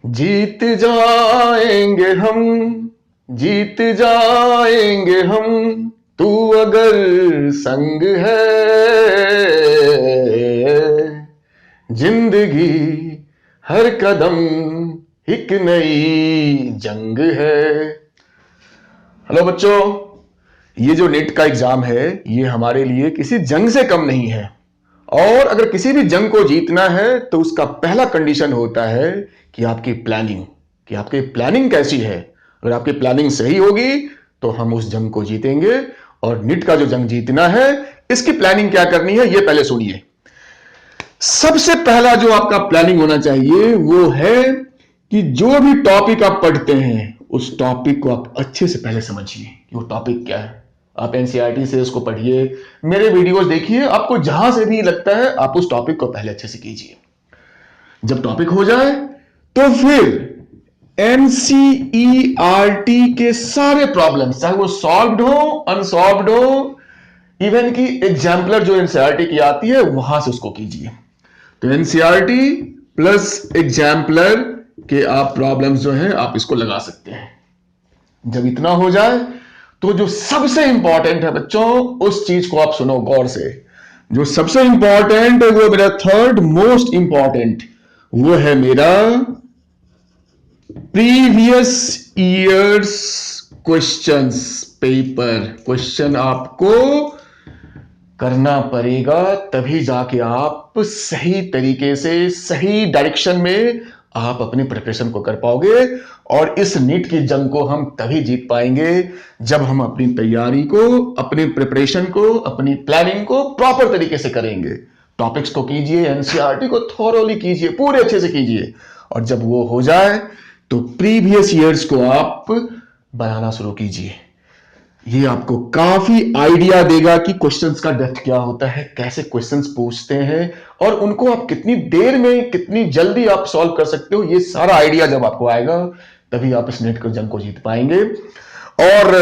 जीत जाएंगे हम, जीत जाएंगे हम, तू अगर संग है। जिंदगी हर कदम एक नई जंग है। हेलो बच्चों, ये जो नेट का एग्जाम है ये हमारे लिए किसी जंग से कम नहीं है। और अगर किसी भी जंग को जीतना है तो उसका पहला कंडीशन होता है कि आपकी प्लानिंग कैसी है। अगर आपकी प्लानिंग सही होगी तो हम उस जंग को जीतेंगे। और नीट का जो जंग जीतना है इसकी प्लानिंग क्या करनी है ये पहले सुनिए। सबसे पहला जो आपका प्लानिंग होना चाहिए वो है कि जो भी टॉपिक आप पढ़ते हैं उस टॉपिक को आप अच्छे से पहले समझिए कि वो टॉपिक क्या है। आप एनसीईआरटी से उसको पढ़िए, मेरे वीडियोस देखिए, आपको जहां से भी लगता है आप उस टॉपिक को पहले अच्छे से कीजिए। जब टॉपिक हो जाए तो फिर एनसीईआरटी के सारे प्रॉब्लम्स, चाहे वो सॉल्व्ड हो अनसॉल्व्ड हो, इवन की एग्जाम्पलर जो एनसीईआरटी की आती है वहां से उसको कीजिए। तो एनसीईआरटी प्लस एग्जाम्पलर के आप प्रॉब्लम्स जो हैं आप इसको लगा सकते हैं। जब इतना हो जाए तो जो सबसे इंपॉर्टेंट है बच्चों उस चीज को आप सुनो गौर से। जो सबसे इंपॉर्टेंट है वो मेरा थर्ड मोस्ट इंपॉर्टेंट, वो है मेरा previous years questions paper. Question आपको करना पड़ेगा तभी जाके आप सही तरीके से सही डायरेक्शन में आप अपनी प्रिपरेशन को कर पाओगे। और इस नीट की जंग को हम तभी जीत पाएंगे जब हम अपनी तैयारी को, अपनी प्रिपरेशन को, अपनी प्लानिंग को प्रॉपर तरीके से करेंगे। टॉपिक्स को कीजिए, एनसीईआरटी को थॉरोली कीजिए, पूरे अच्छे से कीजिए। और जब वो हो जाए तो प्रीवियस ईयर्स को आप बनाना शुरू कीजिए। ये आपको काफी आइडिया देगा कि क्वेश्चंस का डेप्थ क्या होता है, कैसे क्वेश्चंस पूछते हैं और उनको आप कितनी देर में कितनी जल्दी आप सॉल्व कर सकते हो। ये सारा आइडिया जब आपको आएगा तभी आप इस नेट के जंग को जीत पाएंगे। और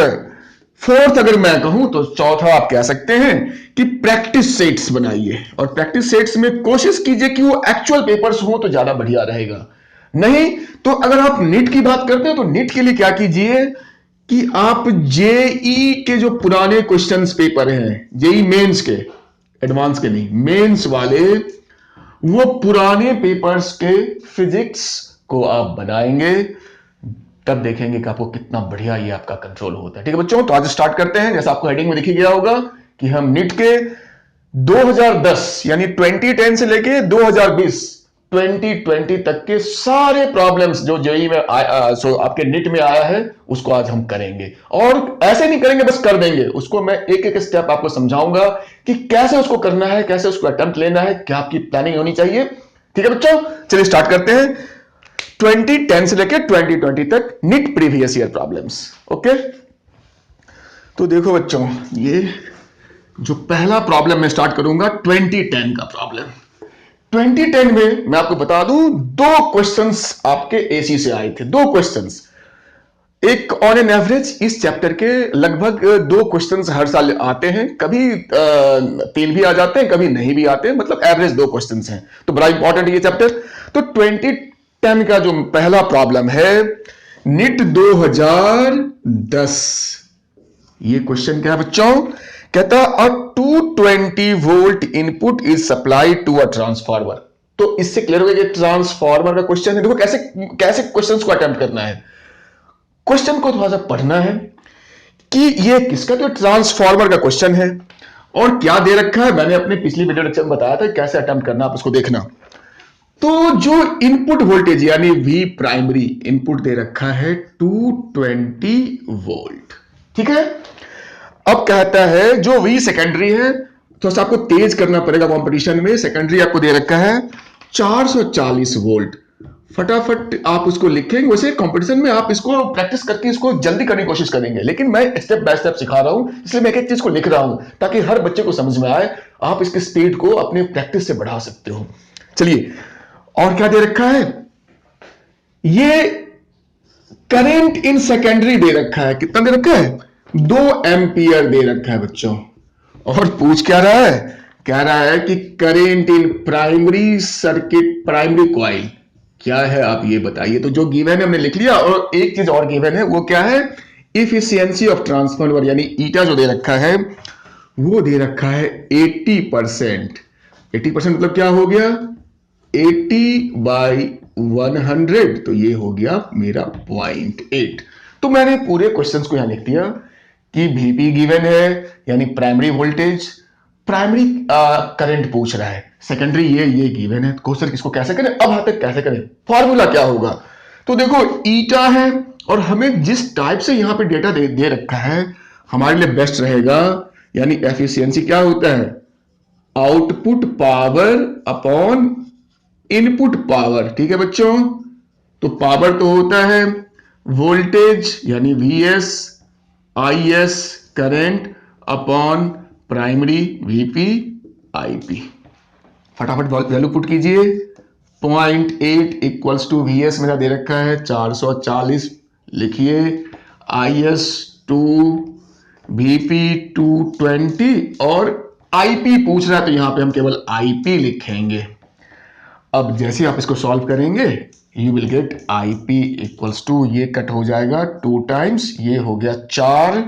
फोर्थ अगर मैं कहूं तो चौथा आप कह सकते हैं कि प्रैक्टिस सेट्स बनाइए। और प्रैक्टिस सेट्स में कोशिश कीजिए कि वो एक्चुअल पेपर्स हो तो ज्यादा बढ़िया रहेगा। नहीं तो अगर आप नीट की बात करते हो तो नीट के लिए क्या कीजिए कि आप जेई के जो पुराने क्वेश्चंस पेपर हैं, जेई मेंस के, एडवांस के नहीं, मेंस वाले, वो पुराने पेपर्स के फिजिक्स को आप बनाएंगे। तब देखेंगे कि आपको कितना बढ़िया ये आपका कंट्रोल होता है। ठीक है बच्चों, तो आज स्टार्ट करते हैं। जैसा आपको हेडिंग में दिख गया होगा कि हम नीट के 2010 यानी 2010 से लेके 2020 2020 तक के सारे प्रॉब्लम्स जो जेई में आपके नीट में आया है उसको आज हम करेंगे। और ऐसे नहीं करेंगे बस कर देंगे, उसको मैं एक एक स्टेप आपको समझाऊंगा कि कैसे उसको करना है, कैसे उसको अटेम्प्ट लेना है, क्या आपकी प्लानिंग होनी चाहिए। ठीक है बच्चों, चलिए स्टार्ट करते हैं। 2010 से लेकर 2020 तक NEET previous year problems. Okay, तो देखो बच्चों, ये जो पहला प्रॉब्लम मैं स्टार्ट करूंगा 2010 का प्रॉब्लम। 2010 में मैं आपको बता दूं दो क्वेश्चंस आपके एसी से आए थे। दो क्वेश्चंस, एक ऑन एन एवरेज इस चैप्टर के लगभग दो क्वेश्चंस हर साल आते हैं, कभी तीन भी आ जाते हैं, कभी नहीं भी आते हैं, मतलब एवरेज दो क्वेश्चंस हैं। तो बड़ा इंपॉर्टेंट ये चैप्टर। तो 2010 का जो पहला प्रॉब्लम है नीट 2010, ये क्वेश्चन क्या है बच्चों? कहता a 220 volt input is supplied to a transformer. तो इससे क्लियर हो गया कि ट्रांसफार्मर का क्वेश्चन है। देखो कैसे कैसे क्वेश्चंस को अटेम्प्ट करना है। क्वेश्चन को थोड़ा सा पढ़ना है कि ये किसका, तो ट्रांसफार्मर का क्वेश्चन है। और क्या दे रखा है, मैंने अपने पिछली वीडियो लेक्चर में बताया था कैसे अटेम्प्ट करना, आप उसको देखना। तो जो इनपुट वोल्टेज यानी वी प्राइमरी इनपुट दे रखा है 220 वोल्ट। ठीक है, अब कहता है जो वी सेकेंडरी है, तो आपको तेज करना पड़ेगा कंपटीशन में। सेकेंडरी आपको दे रखा है 440 वोल्ट। फटाफट आप उसको लिखेंगे। वैसे कंपटीशन में आप इसको प्रैक्टिस करके इसको जल्दी करने की कोशिश करेंगे, लेकिन मैं स्टेप बाय स्टेप सिखा रहा हूं, इसलिए मैं एक एक चीज को लिख रहा हूं ताकि हर बच्चे को समझ में आए। आप इसकी स्पीड को अपने प्रैक्टिस से बढ़ा सकते हो। चलिए, और क्या दे रखा है, ये करंट इन सेकेंडरी दे रखा है। कितना दे रखा है? 2 एम्पियर दे रखा है बच्चों। और पूछ क्या रहा है? कह रहा है कि current in primary circuit, primary coil. क्या है आप ये बताइए। तो जो गिवन है हमने लिख लिया, और एक चीज और गिवन है, वो क्या है, इफिशियंसी ऑफ ट्रांसफर यानी ईटा जो दे रखा है वो दे रखा है 80%। 80% मतलब क्या हो गया, 80/100, तो ये हो गया मेरा 0.8। तो मैंने पूरे क्वेश्चंस को यहां लिख दिया कि VP गिवन है यानी प्राइमरी वोल्टेज, प्राइमरी करंट पूछ रहा है, सेकेंडरी ये गिवन है। क्वेश्चन इसको कैसे करें, अब यहाँ तक कैसे करें, फॉर्मूला क्या होगा। तो देखो ईटा है और हमें जिस टाइप से यहां पे डेटा दे रखा है हमारे लिए बेस्ट रहेगा, यानी एफिशिएंसी क्या होता है, output power upon input power. ठीक है बच्चों, तो पावर तो होता है वोल्टेज यानी VS, IS current upon primary VP IP। फटाफट वैल्यू पुट कीजिए। 0.8 इक्वल्स टू VS मेरा दे रखा है 440, लिखिए IS 2, VP 220 और IP पूछ रहा है तो यहां पे हम केवल IP लिखेंगे। अब जैसे आप इसको सॉल्व करेंगे you will get IP equals to, ये कट हो जाएगा 2 टाइम्स, ये हो गया 4,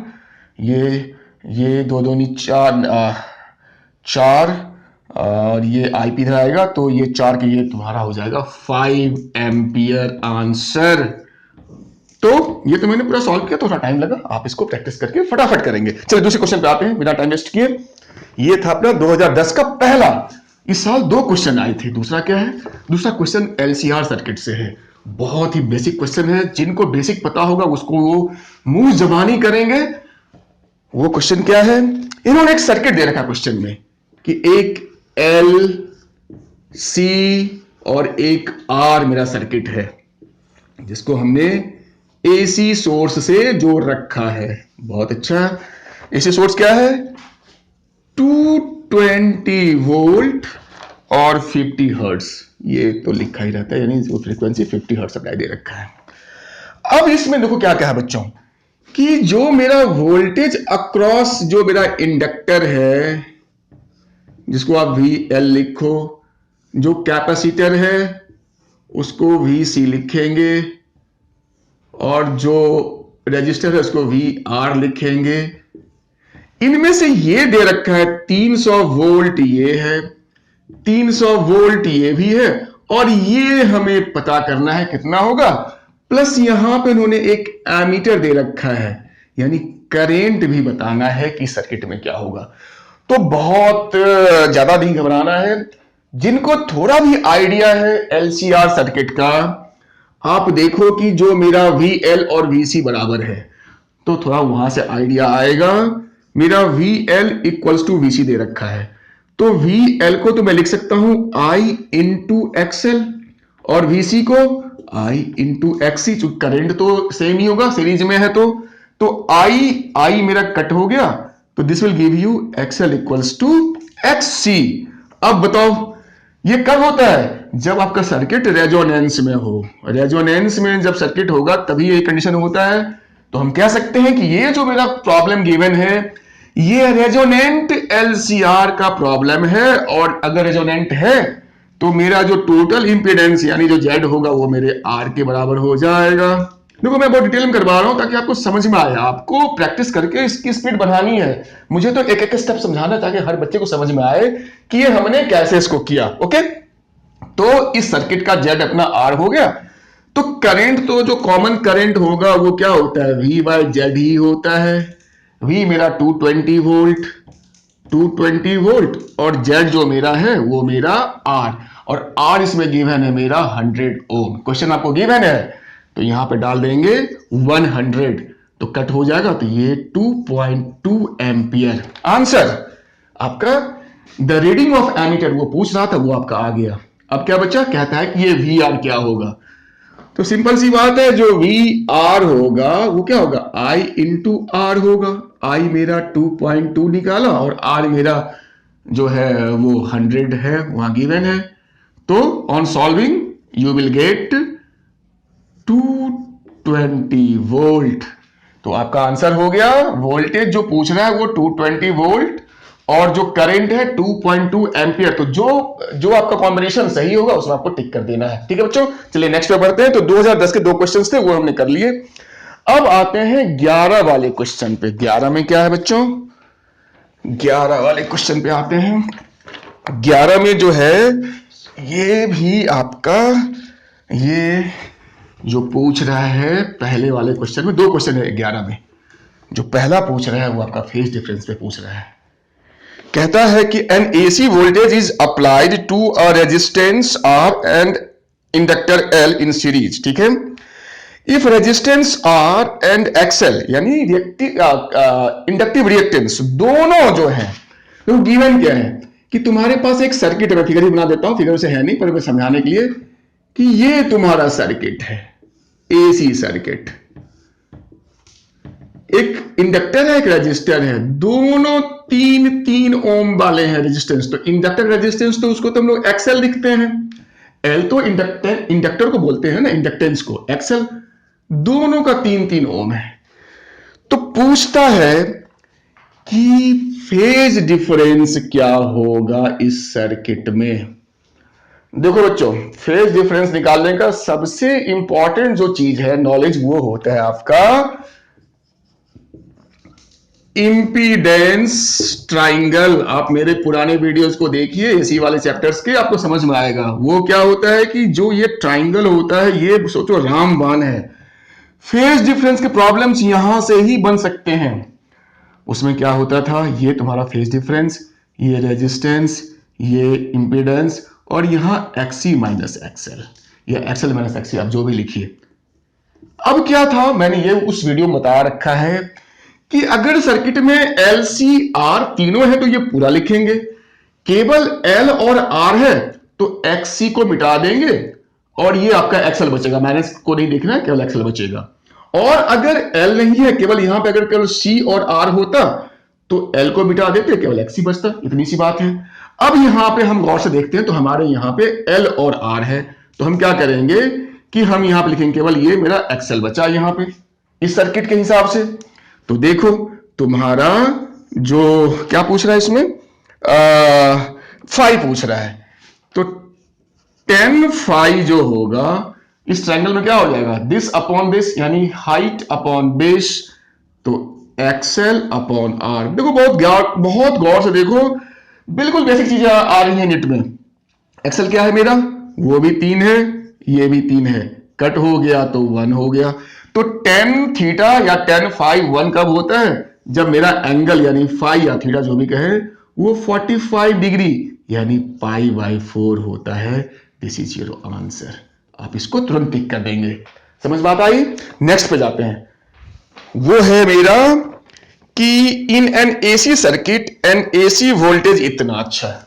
ये दो दूनी 4 और ये IP इधर आएगा तो ये 4 के ये तुम्हारा हो जाएगा 5 एम्पियर आंसर। तो ये तो मैंने पूरा सॉल्व किया, थोड़ा टाइम लगा, आप इसको प्रैक्टिस करके फटाफट करेंगे। चलिए दूसरे क्वेश्चन पे आते हैं बिना टाइम वेस्ट किए। ये था अपना 2010 का पहला, इस साल 2 क्वेश्चन आए थे। दूसरा क्या है, दूसरा क्वेश्चन LCR सर्किट से है, बहुत ही बेसिक क्वेश्चन है, जिनको बेसिक पता होगा उसको वो मुंह जबानी करेंगे। वो क्वेश्चन क्या है, इन्होंने एक सर्किट दे रखा क्वेश्चन में कि एक L C और एक R मेरा सर्किट है जिसको हमने AC सोर्स से जोड़ रखा है। बहुत अच्छा, AC सोर्स क्या है, 220 वोल्ट और 50 हर्ट्ज, ये तो लिखा ही रहता है, यानी जो फ्रीक्वेंसी 50 हर्ट्ज सप्लाई दे रखा है। अब इसमें देखो क्या क्या है बच्चों, कि जो मेरा वोल्टेज अक्रॉस जो मेरा इंडक्टर है जिसको आप VL लिखो, जो कैपेसिटर है उसको VC लिखेंगे और जो रेजिस्टर है उसको VR लिखेंगे। इनमें से ये दे रखा है 300 वोल्ट, ये है 300 वोल्ट, ये भी है, और ये हमें पता करना है कितना होगा। प्लस यहां पे उन्होंने एक एमीटर दे रखा है, यानी करंट भी बताना है कि सर्किट में क्या होगा। तो बहुत ज्यादा नहीं घबराना है, जिनको थोड़ा भी आइडिया है LCR सर्किट का, आप देखो कि जो मेरा VL और VC बराबर है तो थोड़ा वहां से आइडिया आएगा। मेरा VL इक्वल्स टू VC दे रखा है, तो VL को तो मैं लिख सकता हूं I इंटू XL और VC को I इंटू XC, चूंकि करंट तो सेम ही होगा, सीरीज में है तो I मेरा कट हो गया, तो this will give you XL equals to XC। अब बताओ ये कब होता है, जब आपका सर्किट रेजोनेंस में हो। रेजोनेंस में जब सर्किट होगा तभी ये कंडीशन होता है। तो हम कह सकते हैं कि ये जो मेरा प्रॉब्लम गिवन है ये रेजोनेंट LCR का प्रॉब्लम है, और अगर रेजोनेंट है तो मेरा जो टोटल इंपीडेंस यानी जो Z होगा वो मेरे R के बराबर हो जाएगा। देखो मैं बहुत डिटेल में करवा रहा हूं ताकि आपको समझ में आए, आपको प्रैक्टिस करके इसकी स्पीड बढ़ानी है। मुझे तो एक एक स्टेप समझाना है ताकि हर बच्चे को समझ में आए कि ये हमने कैसे इसको किया। ओके, तो इस सर्किट का Z अपना R हो गया, तो करंट तो जो कॉमन करंट होगा वो क्या होता है, V/Z ही होता है। V मेरा 220 वोल्ट और Z जो मेरा है वो मेरा R, और R इसमें गिवन है मेरा 100 ओम। क्वेश्चन आपको गिवन है तो यहां पे डाल देंगे 100, तो कट हो जाएगा, तो ये 2.2 एम्पियर आंसर आपका। द रीडिंग ऑफ एमीटर वो पूछ रहा था, वो आपका आ गया। अब क्या बच्चा कहता है कि ये VR क्या होगा, तो सिंपल सी बात है, जो VR होगा वो क्या होगा, I इंटू R होगा। I मेरा 2.2 निकाला और R मेरा जो है वो 100 है, वहां गिवन है। तो on solving you will gate 220 volt. तो आपका आंसर हो गया, वोल्टेज जो पूछ रहा है वो 220 वोल्ट और जो करंट है 2.2 एम्पियर। तो जो आपका कॉम्बिनेशन सही होगा उसमें आपको टिक कर देना है। ठीक है बच्चों, चलिए नेक्स्ट पे बढ़ते हैं। तो 2010 के 2 क्वेश्चंस थे वो हमने कर लिए। अब आते हैं 11 वाले क्वेश्चन पे। 11 में क्या है बच्चों, 11 वाले क्वेश्चन पे आते हैं। 11 में जो है ये भी आपका, ये जो पूछ रहा है पहले वाले क्वेश्चन में, 2 क्वेश्चन है 11 में। जो पहला पूछ रहा है वो आपका फेज डिफरेंस पे पूछ रहा है। कहता है कि an AC voltage is applied to a resistance R and inductor L in series. ठीक है, if resistance R and XL यानी इंडक्टिव रिएक्टेंस दोनों जो है, तो गिवन क्या है कि तुम्हारे पास एक सर्किट है। मैं फिगर ही बना देता हूं, फिगर से है नहीं पर मैं समझाने के लिए कि ये तुम्हारा सर्किट है, एसी सर्किट। एक इंडक्टर है, एक रेजिस्टर है, दोनों 3 ओम वाले हैं रेजिस्टेंस। तो इंडक्टर रेजिस्टेंस तो उसको तो हम लोग एक्सएल लिखते हैं। एल तो इंडक्टर को बोलते हैं ना, इंडक्टेंस को। एक्सएल दोनों का 3 ओम है। तो पूछता है कि फेज डिफरेंस क्या होगा इस सर्किट में। देखो बच्चों, फेज डिफरेंस निकालने का सबसे इंपॉर्टेंट जो चीज है नॉलेज, वो होता है आपका इंपीडेंस ट्राइंगल। आप मेरे पुराने वीडियोस को देखिए एसी वाले चैप्टर्स के, आपको समझ में आएगा। वो क्या होता है कि जो ये ट्राइंगल होता है, ये सोचो रामबाण है। फेज डिफरेंस के प्रॉब्लम्स यहां से ही बन सकते हैं। उसमें क्या होता था, ये तुम्हारा फेज डिफरेंस, ये रेजिस्टेंस, ये इंपीडेंस, और यहां एक्सी माइनस एक्सएल या एक्सएल माइनस एक्सी, आप जो भी लिखिए। अब क्या था, मैंने ये उस वीडियो में बता रखा है कि अगर सर्किट में एल सी आर तीनों है तो ये पूरा लिखेंगे। केवल एल और आर है तो एक्स सी को मिटा देंगे और ये आपका एक्सएल बचेगा। माइनस को नहीं देखना है, केवल एक्सएल बचेगा। और अगर एल नहीं है, केवल यहां पे अगर केवल सी और आर होता तो एल को मिटा देते, केवल एक्स सी बचता। इतनी सी बात है। अब यहां पे हम गौर से देखते हैं तो हमारे यहां पे एल और आर है, तो हम क्या करेंगे कि हम यहां पे लिखेंगे केवल ये मेरा एक्सएल बचा यहां पे इस सर्किट के हिसाब से। तो देखो तुम्हारा जो क्या पूछ रहा है इसमें, 5 पूछ रहा है। तो 10 जो होगा इस ट्रायंगल में क्या हो जाएगा, दिस अपॉन दिस, यानी हाइट अपॉन बेस, तो एक्सएल अपॉन आर। देखो बहुत गौर से देखो, बिल्कुल बेसिक चीजें आ रही है नेट में। एक्सएल क्या है मेरा, वो भी 3 है, ये भी 3 है, कट हो गया तो 1 हो गया। तो tan थीटा या tan फाई 1 कब होता है, जब मेरा एंगल यानी फाई या थीटा जो भी कहे वो 45 डिग्री यानी π/4 होता है। This is your answer. आप इसको तुरंत टिक कर देंगे। समझ बात आई। नेक्स्ट पे जाते हैं। वो है मेरा कि in an AC circuit N AC voltage इतना अच्छा है।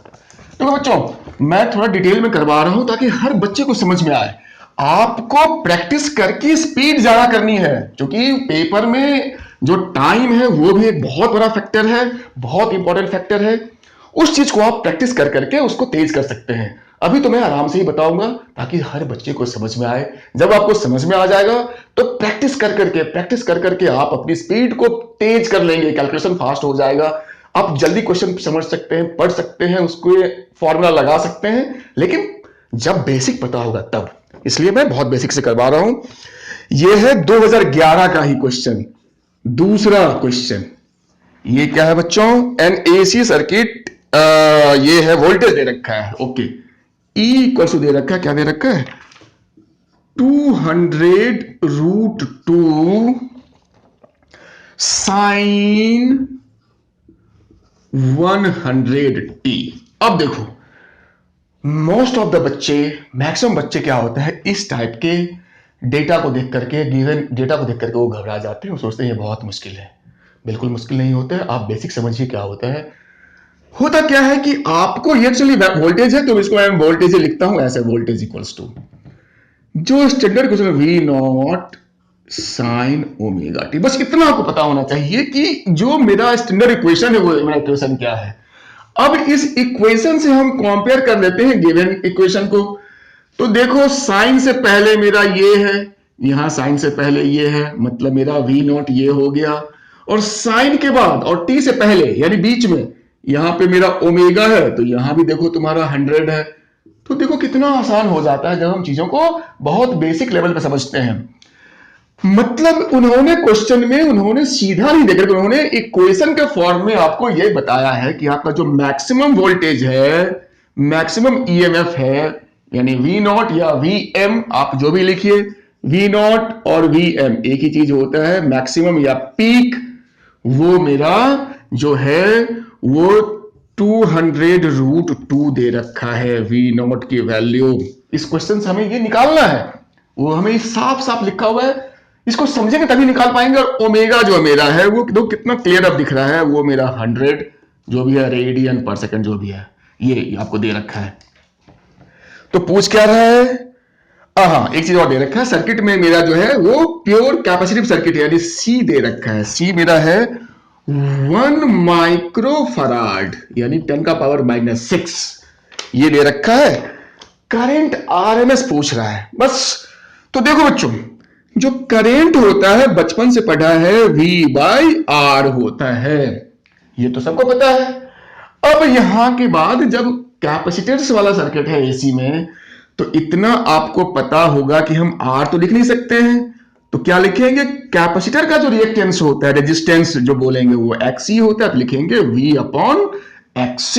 तो बच्चों मैं थोड़ा डिटेल में करवा रहा हूं ताकि हर बच्चे को समझ में आए। आपको प्रैक्टिस करके स्पीड ज्यादा करनी है, क्योंकि पेपर में जो टाइम है वो भी एक बहुत बड़ा फैक्टर है, बहुत इंपॉर्टेंट फैक्टर है। उस चीज को आप प्रैक्टिस कर करके उसको तेज कर सकते हैं। अभी तो मैं आराम से ही बताऊंगा ताकि हर बच्चे को समझ में आए। जब आपको समझ में आ जाएगा तो प्रैक्टिस कर करके आप अपनी स्पीड को तेज कर लेंगे, कैलकुलेशन फास्ट हो जाएगा। आप जल्दी क्वेश्चन समझ सकते हैं, पढ़ सकते हैं, उसको फॉर्मूला लगा सकते हैं, लेकिन जब बेसिक पता होगा तब। इसलिए मैं बहुत बेसिक से करवा रहा हूं। यह है 2011 का ही क्वेश्चन। दूसरा क्वेश्चन ये क्या है बच्चों, एन एसी सर्किट, ये है वोल्टेज दे रखा है। ओके, E इक्वल दे रखा है, क्या दे रखा है, 200√2 sin 100t। अब देखो मोस्ट ऑफ द बच्चे, मैक्सिमम बच्चे क्या होता है, इस टाइप के डेटा को देख करके, गिवन डेटा को देख करके वो घबरा जाते हैं, वो सोचते हैं ये बहुत मुश्किल है। बिल्कुल मुश्किल नहीं होता है। आप बेसिक समझिए क्या होता है। होता क्या है कि आपको ये एक्चुअली वोल्टेज है तो इसको मैं वोल्टेज लिखता हूं ऐसे, वोल्टेज इक्वल्स टू जो standard question V0 sin omega T. बस इतना आपको पता होना चाहिए कि जो मेरा स्टैंडर्ड इक्वेशन है वो मेरा इक्वेशन क्या है। अब इस इक्वेशन से हम कंपेयर कर लेते हैं गिवन इक्वेशन को। तो देखो साइन से पहले मेरा ये है, यहां साइन से पहले ये है, मतलब मेरा V0 ये हो गया, और साइन के बाद और t से पहले यानी बीच में यहां पे मेरा ओमेगा है तो यहां भी देखो तुम्हारा 100 है। तो देखो कितना आसान हो जाता है जब हम चीजों को बहुत बेसिक लेवल पे समझते हैं। मतलब उन्होंने क्वेश्चन में उन्होंने सीधा नहीं देखा, उन्होंने एक क्वेश्चन के फॉर्म में आपको यह बताया है कि आपका जो मैक्सिमम वोल्टेज है, मैक्सिमम ईएमएफ है, यानी वी नॉट या वी एम, आप जो भी लिखिए, वी नॉट और वी एम एक ही चीज होता है, मैक्सिमम या पीक, वो मेरा जो है वो 200√2 दे रखा है वी नॉट की वैल्यू। इस क्वेश्चन से हमें ये निकालना है, वो हमें साफ साफ लिखा हुआ है, इसको समझेंगे तभी निकाल पाएंगे। और ओमेगा जो मेरा है वो दो कितना क्लियर अब दिख रहा है, वो मेरा 100 जो भी है रेडियन पर सेकंड जो भी है ये आपको दे रखा है। तो पूछ क्या रहा है, हाँ एक चीज और दे रखा है, सर्किट में मेरा जो है वो प्योर कैपेसिटिव सर्किट है, यानी सी दे रखा है, सी मेरा है 1 माइक्रोफराड यानी 10⁻⁻6 ये दे रखा है। करंट आरएमएस पूछ रहा है बस। तो देखो बच्चों, जो करंट होता है बचपन से पढ़ा है V/R होता है, ये तो सबको पता है। अब यहां के बाद जब कैपेसिटर्स वाला सर्किट है एसी में, तो इतना आपको पता होगा कि हम R तो लिख नहीं सकते हैं, तो क्या लिखेंगे, कैपेसिटर का जो रिएक्टेंस होता है, रेजिस्टेंस जो बोलेंगे वो XC होता है, तो लिखेंगे V/XC।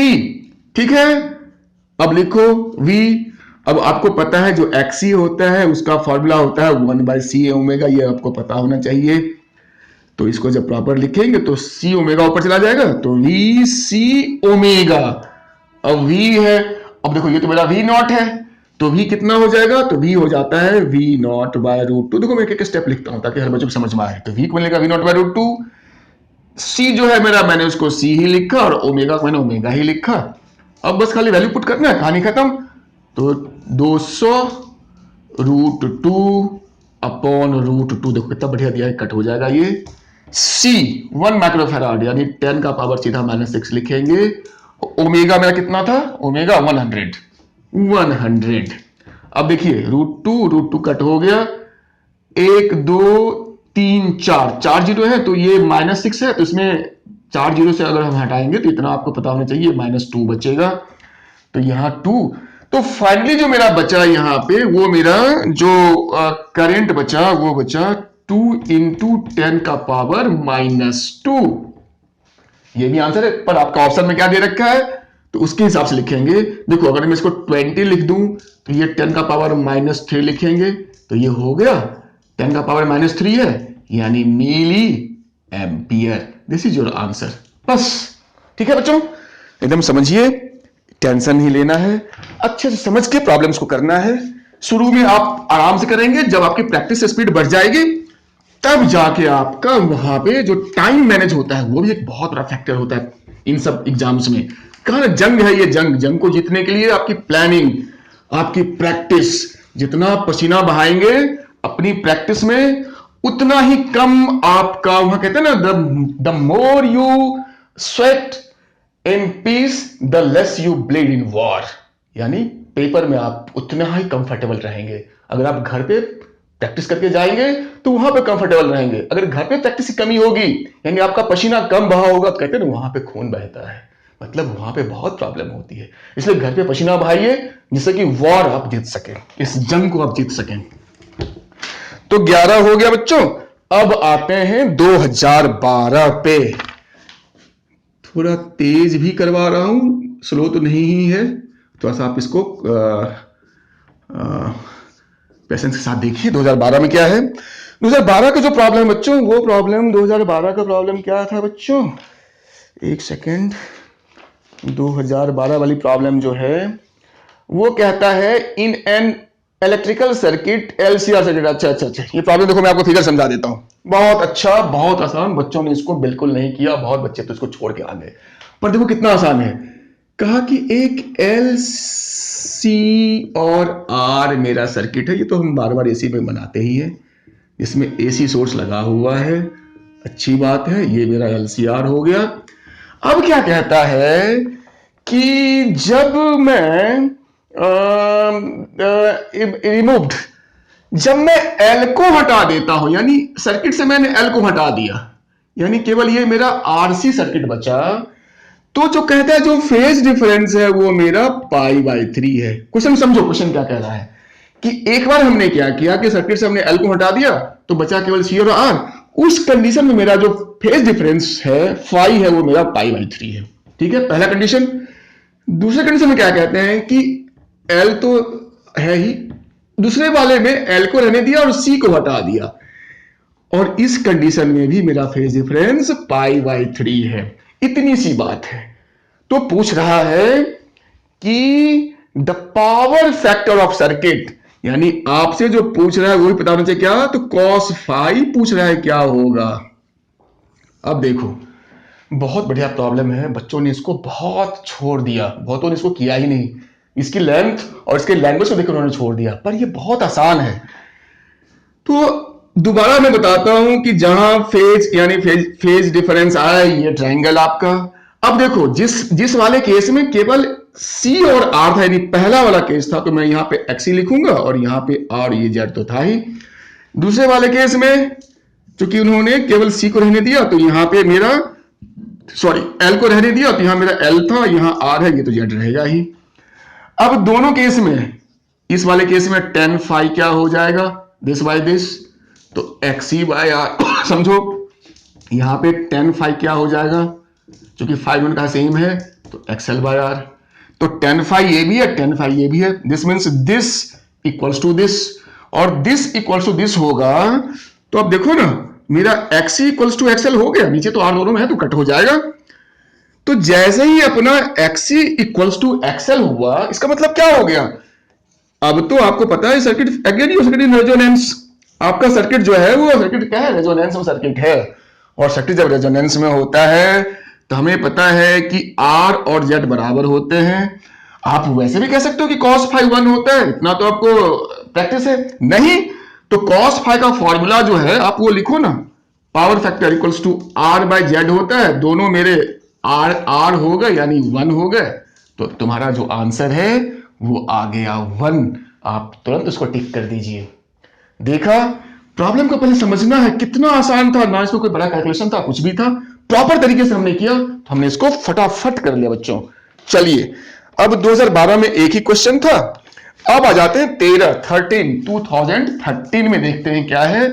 ठीक है, अब लिखो V। अब आपको पता है जो XC होता है उसका फॉर्मूला होता है 1/C ओमेगा, ये आपको पता होना चाहिए। तो इसको जब प्रॉपर लिखेंगे तो C ओमेगा ऊपर चला जाएगा, तो VC ओमेगा। अब V है, अब देखो ये तो मेरा V नॉट है, तो V कितना हो जाएगा, तो V हो जाता है V0/√2। देखो मैं एक एक स्टेप लिखता हूं ताकि हर बच्चों को समझ में आए। तो V को मिलेगा V0/√2, C जो है मेरा मैंने उसको C ही लिखा और ओमेगा को मैंने ओमेगा ही लिखा। अब बस खाली वैल्यू पुट करना है, कहानी खत्म। तो 200√2/√2 देखो कितना बढ़िया दिया है, कट हो जाएगा ये। C 1 माइक्रोफैराड यानी 10⁻⁻6 लिखेंगे। ओमेगा मेरा कितना था, ओमेगा 100। अब देखिए √2 कट हो गया, 1 2 3 4 जीरो है, तो ये -6 है, तो इसमें 4 जीरो से अगर हम हटाएंगे तो इतना आपको पता होना चाहिए -2 बचेगा। तो यहां 2, तो फाइनली जो मेरा बचा यहां पे वो मेरा जो करंट बचा वो बचा 2 × 10⁻⁻²। ये भी आंसर है, पर आपका ऑप्शन में क्या दे रखा है तो उसके हिसाब से लिखेंगे। देखो अगर मैं इसको 20 लिख दूं तो ये 10⁻⁻3 लिखेंगे, तो ये हो गया 10⁻⁻3 है, यानी milli ampere. This is your answer. बस ठीक है बच्चों, एकदम समझिए, टेंशन नहीं लेना है, अच्छे से समझ के प्रॉब्लम्स को करना है। शुरू में आप आराम से करेंगे, जब आपकी प्रैक्टिस स्पीड बढ़ जाएगी तब जाके आपका वहां पे जो टाइम मैनेज होता है वो भी एक बहुत बड़ा फैक्टर होता है इन सब एग्जाम्स में। कहा जंग है ये, जंग को जीतने के लिए आपकी प्लानिंग, आपकी प्रैक्टिस, जितना आप पसीना बहाएंगे अपनी प्रैक्टिस में उतना ही कम आपका, वहां कहते हैं ना the more you sweat in peace the less you bleed in war, यानी पेपर में आप उतना ही कंफर्टेबल रहेंगे। अगर आप घर पे प्रैक्टिस करके जाएंगे तो वहां पे कंफर्टेबल रहेंगे। अगर घर पे प्रैक्टिस की कमी होगी, यानी आपका पसीना कम बहा होगा, तो कहते हैं ना वहां पे खून बहता है, मतलब वहां पे बहुत प्रॉब्लम होती है। इसलिए घर पे पसीना बहाइए जिससे कि वॉर आप जीत सकें, इस जंग को आप जीत सकें। तो 11 हो गया बच्चों। अब आते हैं 2012 पे। थोड़ा तेज भी करवा रहा हूं, स्लो तो नहीं ही है, थोड़ा सा आप इसको पेशेंस के साथ देखिए। 2012 में क्या है, 2012 का जो प्रॉब्लम बच्चों, वो प्रॉब्लम 2012 का प्रॉब्लम क्या था बच्चों, एक सेकेंड। 2012 वाली प्रॉब्लम जो है वो कहता है in an electrical circuit LCR circuit. अच्छा, ये प्रॉब्लम देखो मैं आपको फिगर समझा देता हूं। बहुत अच्छा, बहुत आसान। बच्चों ने इसको बिल्कुल नहीं किया, बहुत बच्चे तो इसको छोड़ के आ गए, पर देखो कितना आसान है। कहा कि एक एलसी और आर मेरा सर्किट है, ये तो हम बार बार एसी में बनाते ही हैं, इसमें एसी सोर्स लगा हुआ है, अच्छी बात है, ये मेरा एलसीआर हो गया। अब क्या कहता है कि जब मैं रिमूव्ड, जब मैं एल को हटा देता हूं, यानी सर्किट से मैंने एल को हटा दिया, यानी केवल ये मेरा आरसी सर्किट बचा, तो जो कहता है जो फेज डिफरेंस है वो मेरा π/3 है। क्वेश्चन समझो, क्वेश्चन क्या कह रहा है कि एक बार हमने क्या किया कि सर्किट से हमने एल को हटा दिया तो बचा केवल सी और आर। उस कंडीशन में मेरा जो फेज डिफरेंस है फाई है वो मेरा π/3 है। ठीक है, पहला कंडीशन। दूसरे कंडीशन में क्या कहते हैं कि एल तो है ही, दूसरे वाले में एल को रहने दिया और सी को हटा दिया, और इस कंडीशन में भी मेरा फेज डिफरेंस π/3 है। इतनी सी बात है। तो पूछ रहा है कि the power factor of circuit, यानी आपसे जो पूछ रहा है वही पता होना चाहिए क्या, तो cos फाई पूछ रहा है क्या होगा। अब देखो, बहुत बढ़िया प्रॉब्लम है, बच्चों ने इसको बहुत छोड़ दिया, बहुतों ने इसको किया ही नहीं। इसकी लेंथ और इसके लैंग्वेज को देखकर उन्होंने छोड़ दिया, पर ये बहुत आसान है। तो दोबारा मैं बताता हूं कि जहां फेज यानी फेज डिफरेंस आया, ये ट्रायंगल आपका। अब देखो, जिस वाले केस में केवल सी और आर था, यानी पहला वाला केस था, तो मैं यहां पे एक्स ही लिखूंगा और यहां पे आर, ये जेड तो था ही। दूसरे वाले केस में चूंकि उन्होंने केवल सी को रहने दिया तो यहां पे मेरा एल को रहने दिया तो यहां मेरा एल था, यहां आर है, ये तो जेड रहेगा ही। अब दोनों केस में, इस वाले केस में tan फाई क्या हो जाएगा, दिस बाय दिस, तो एक्सी बाय आर। समझो यहां पे tan फाई क्या हो जाएगा, क्योंकि फाई उनका सेम है, तो एक्सएल बाय आर। तो tan फाई ये भी है, tan फाई ये भी है, this means this equals to this, और दिस इक्वल्स टू दिस होगा। तो अब देखो ना, मेरा एक्सी इक्वल्स टू एक्सएल हो गया, नीचे तो आर दोनों में है तो कट हो जाएगा। तो जैसे ही अपना एक्सी इक्वल्स टू एक्सएल हुआ, इसका मतलब क्या हो गया, अब तो आपको पता है circuit again circuit in resonance. आपका सर्किट जो है वो सर्किट क्या है, रेजोनेंस में सर्किट है। और सर्किट जब रेजोनेंस में होता है तो हमें पता है कि आर और जेड बराबर होते हैं। आप वैसे भी कह सकते हो कि cos फाई 1 होता है, इतना तो आपको प्रैक्टिस है। नहीं तो cos फाई का फॉर्मूला जो है आप वो लिखो ना, power factor equals to R by Z होता है। दोनों मेरे आर हो गए यानी 1 हो गए, तो तुम्हारा जो आंसर है वो आ गया 1। आप तुरंत उसको टिक कर दीजिए। देखा, प्रॉब्लम को पहले समझना है, कितना आसान था ना, इसको कोई बड़ा कैलकुलेशन था, कुछ भी था, प्रॉपर तरीके से हमने किया तो हमने इसको फटाफट कर लिया बच्चों। चलिए, अब 2012 में एक ही क्वेश्चन था, अब आ जाते हैं 2013 में देखते हैं क्या है।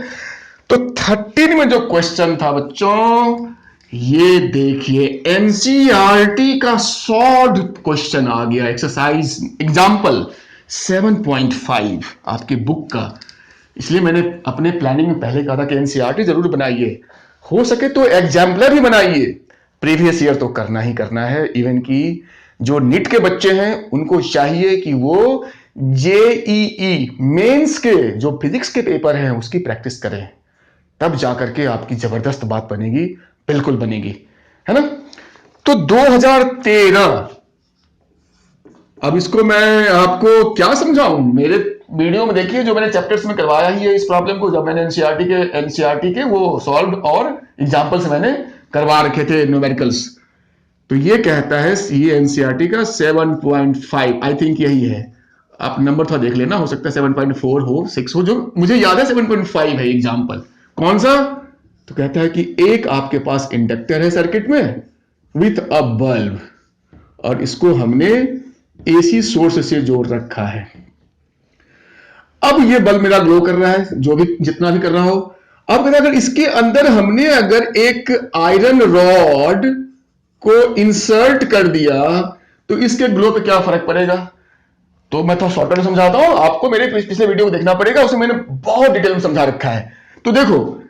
तो 13 में जो क्वेश्चन था बच्चों, ये देखिए एनसीईआरटी का सॉल्व क्वेश्चन आ गया, एक्सरसाइज एग्जांपल 7.5 आपके बुक का। इसलिए मैंने अपने प्लानिंग में पहले कहा था कि एनसीईआरटी जरूर बनाइए, हो सके तो एग्जाम्पलर भी बनाइए। प्रीवियस ईयर तो करना ही करना है। इवन की जो नीट के बच्चे हैं उनको चाहिए कि वो जेईई मेंस के जो फिजिक्स के पेपर हैं उसकी प्रैक्टिस करें, तब जाकर के आपकी जबरदस्त बात बनेगी, बिल्कुल बनेगी, है ना। तो 2013, अब इसको मैं आपको क्या समझाऊं, मेरे वीडियो में देखिए जो मैंने चैप्टर्स में करवाया ही है इस प्रॉब्लम को, जब मैंने एनसीईआरटी के वो सॉल्व और एग्जांपल्स मैंने करवा रखे थे न्यूमेरिकल्स। तो ये कहता है ये एनसीईआरटी का 7.5, आई थिंक यही है, आप नंबर थोड़ा देख लेना, हो सकता है 7.4 हो, 6 हो, जो मुझे याद है 7.5 है एग्जाम्पल। कौन सा, तो कहता है कि एक आपके पास इंडक्टर है सर्किट में विथ अ बल्ब, और इसको हमने एसी सोर्स से जोड़ रखा है। अब ये बल्ब मेरा ग्लो कर रहा है, जो भी जितना भी कर रहा हो। अब अगर इसके अंदर हमने अगर एक आयरन रॉड को इंसर्ट कर दिया तो इसके ग्लो पे क्या फर्क पड़ेगा। तो मैं थोड़ा शॉर्ट में समझाता हूं आपको, मेरे पिछले वीडियो को देखना पड़ेगा, उसमें मैंने बहुत डिटेल में समझा रखा है। तो देखो,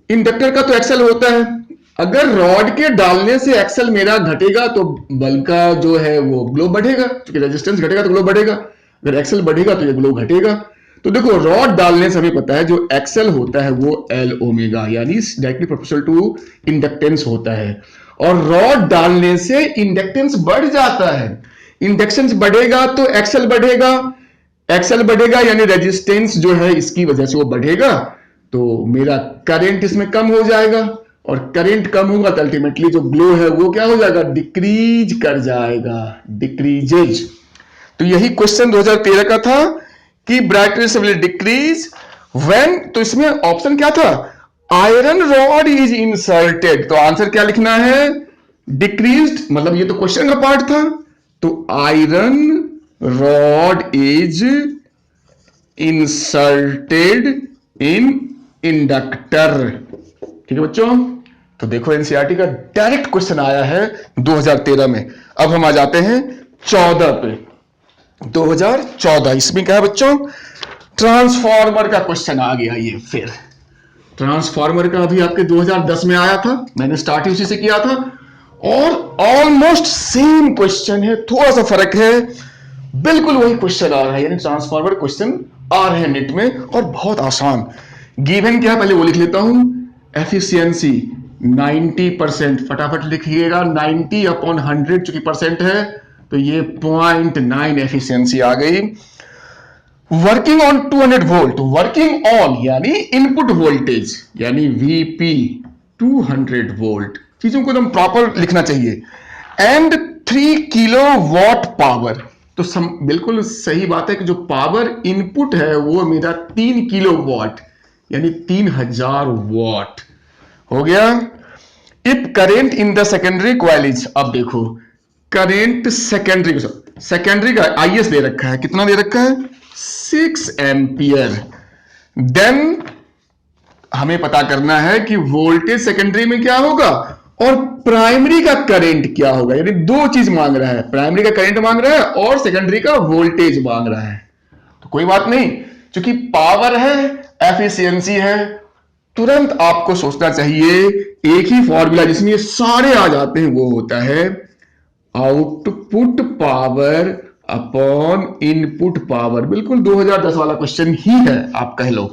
इंडक्टर का तो एक्सेल होता है, अगर रॉड के डालने से एक्सेल मेरा घटेगा तो बल्ब का जो है वो ग्लो बढ़ेगा, क्योंकि रेजिस्टेंस घटेगा तो ग्लो बढ़ेगा, अगर एक्सेल बढ़ेगा तो ये ग्लो घटेगा। तो देखो, रॉड डालने से हमें पता है जो एक्सेल होता है वो एल ओमेगा यानी डायरेक्टली प्रोपोर्शनल टू इंडक्टेंस होता है, और रॉड डालने से इंडक्टेंस बढ़ जाता है। इंडक्टेंस बढ़ेगा तो एक्सेल बढ़ेगा, एक्सेल बढ़ेगा यानी रेजिस्टेंस जो है इसकी वजह से वो बढ़ेगा, तो मेरा करंट इसमें कम हो जाएगा, और करंट कम होगा तो अल्टीमेटली जो ग्लो है वो क्या हो जाएगा, डिक्रीज कर जाएगा, डिक्रीजेज। तो यही क्वेश्चन 2013 का था कि ब्राइटनेस विल डिक्रीज व्हेन, तो इसमें ऑप्शन क्या था, आयरन रॉड इज इंसर्टेड। तो आंसर क्या लिखना है, डिक्रीज्ड मतलब ये तो क्वेश्चन का पार्ट था, तो iron rod is inserted in inductor. ठीक है बच्चों, तो देखो एनसीईआरटी का डायरेक्ट क्वेश्चन आया है 2013 में। अब हम आ जाते हैं 14 पे। 2014 इसमें क्या है बच्चों, ट्रांसफार्मर का क्वेश्चन आ गया। ये फिर ट्रांसफार्मर का अभी आपके 2010 में आया था, मैंने स्टार्ट ही उसी से किया था, और ऑलमोस्ट सेम क्वेश्चन है, थोड़ा सा फर्क है, बिल्कुल वही क्वेश्चन आ रहा है, यानी ट्रांसफार्मर क्वेश्चन आ रहे हैं नेट में और बहुत आसान। गिवन क्या है पहले वो लिख लेता हूं, एफिशिएंसी 90%, फटाफट लिखिएगा, 90 अपॉन 100 चूंकि परसेंट है तो ये 0.9 एफिशिएंसी आ गई। Working on 200 volt, working on यानी इनपुट वोल्टेज यानी वीपी 200 वोल्ट, चीजों को एकदम प्रॉपर लिखना चाहिए। एंड 3 किलो वॉट पावर, तो बिल्कुल सही बात है कि जो पावर इनपुट है वो मेरा 3 किलो वॉट यानी 3000 वॉट हो गया। If current in the secondary coil is, अब देखो करेंट सेकेंडरी का आईएस दे रखा है, कितना दे रखा है 6 एम्पियर। देन हमें पता करना है कि वोल्टेज सेकेंडरी में क्या होगा और प्राइमरी का करंट क्या होगा, यानी दो चीज मांग रहा है, प्राइमरी का करंट मांग रहा है और सेकेंडरी का वोल्टेज मांग रहा है। तो कोई बात नहीं, क्योंकि पावर है एफिशिएंसी है, तुरंत आपको सोचना चाहिए एक ही फॉर्मूला जिसमें ये सारे आ जाते हैं, वो होता है output power upon input power. बिल्कुल 2010 वाला क्वेश्चन ही है, आप कह लो।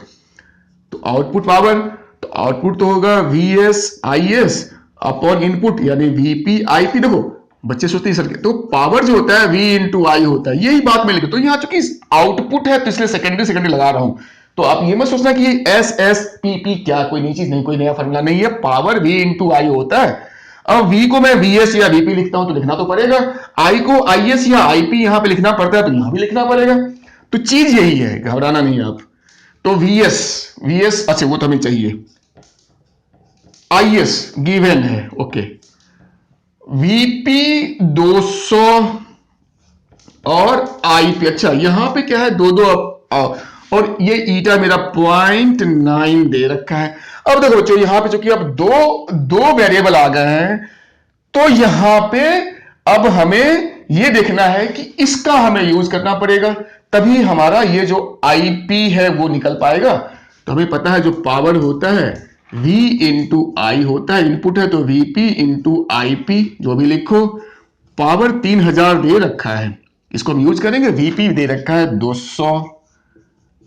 तो आउटपुट पावर, तो आउटपुट तो होगा वीएस आईएस अपॉन इनपुट यानी वीपी आईपी। देखो बच्चे सोचते हैं सर तो पावर जो होता है वी इंटू आई होता है, यही बात मैं लिखता हूं। तो यहां चूंकि आउटपुट है तो इसलिए सेकेंडरी लगा रहा हूं। तो आप ये मत सोचना कि एस एस पी पी क्या कोई नई चीज नहीं, कोई नया फॉर्मूला नहीं है, पावर वी इंटू आई होता है। अब वी को मैं वीएस या वीपी लिखता हूं तो लिखना तो पड़ेगा, आई को आईएस या आईपी यहां पे लिखना पड़ता है तो यहां भी लिखना पड़ेगा। तो चीज यही है, घबराना नहीं आप। तो वीएस अच्छा वो तो हमें चाहिए, आईएस गिवन है, ओके। वीपी 200 और आईपी, अच्छा यहां पे क्या है दो और ये ईटा मेरा 0.9 दे रखा है। अब देखो बच्चों यहां पे चूंकि अब दो वेरिएबल आ गए हैं तो यहां पे अब हमें ये देखना है कि इसका हमें यूज करना पड़ेगा, तभी हमारा ये जो आईपी है वो निकल पाएगा। तो हमें पता है जो पावर होता है V इंटू आई होता है, इनपुट है तो VP इंटू आईपी, जो भी लिखो। पावर 3000 दे रखा है, इसको हम यूज करेंगे। VP दे रखा है 200,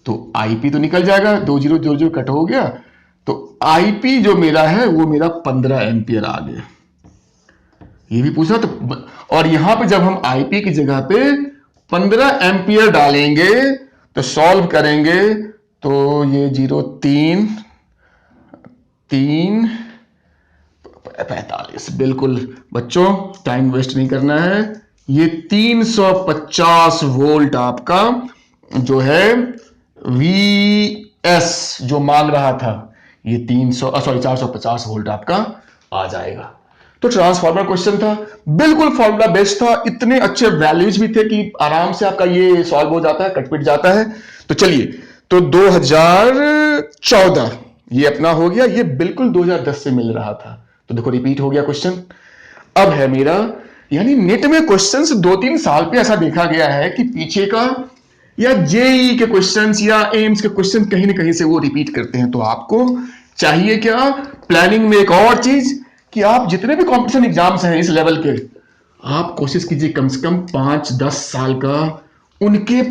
तो आईपी तो निकल जाएगा, 2000 कट हो गया, तो आईपी जो मेरा है वो मेरा 15 एम्पियर आ गया। ये भी पूछा तो, और यहां पे जब हम आईपी की जगह पे 15 एम्पियर डालेंगे तो सॉल्व करेंगे तो ये 45, बिल्कुल बच्चों टाइम वेस्ट नहीं करना है। ये 350 वोल्ट आपका जो है वीएस जो मांग रहा था, ये 450 वोल्ट आपका आ जाएगा। तो ट्रांसफार्मर क्वेश्चन था, बिल्कुल फॉर्मूला बेस्ड था, इतने अच्छे वैल्यूज भी थे कि आराम से आपका ये सॉल्व हो जाता है, कटपिट जाता है। तो चलिए, तो 2014 ये अपना हो गया, ये बिल्कुल 2010 से मिल रहा था, तो देखो रिपीट हो गया क्वेश्चन। अब है मेरा, यानी नेट में क्वेश्चंस 2-3 साल पे ऐसा देखा गया है कि पीछे का या जेई के क्वेश्चंस या एम्स के क्वेश्चन कहीं ना कहीं से वो रिपीट करते हैं। तो आपको चाहिए क्या, प्लानिंग में एक और चीज कि आप जितने भी कॉम्पिटिशन एग्जाम्स हैं इस लेवल के, आप कोशिश कीजिए कम से कम 5-10 साल का उनके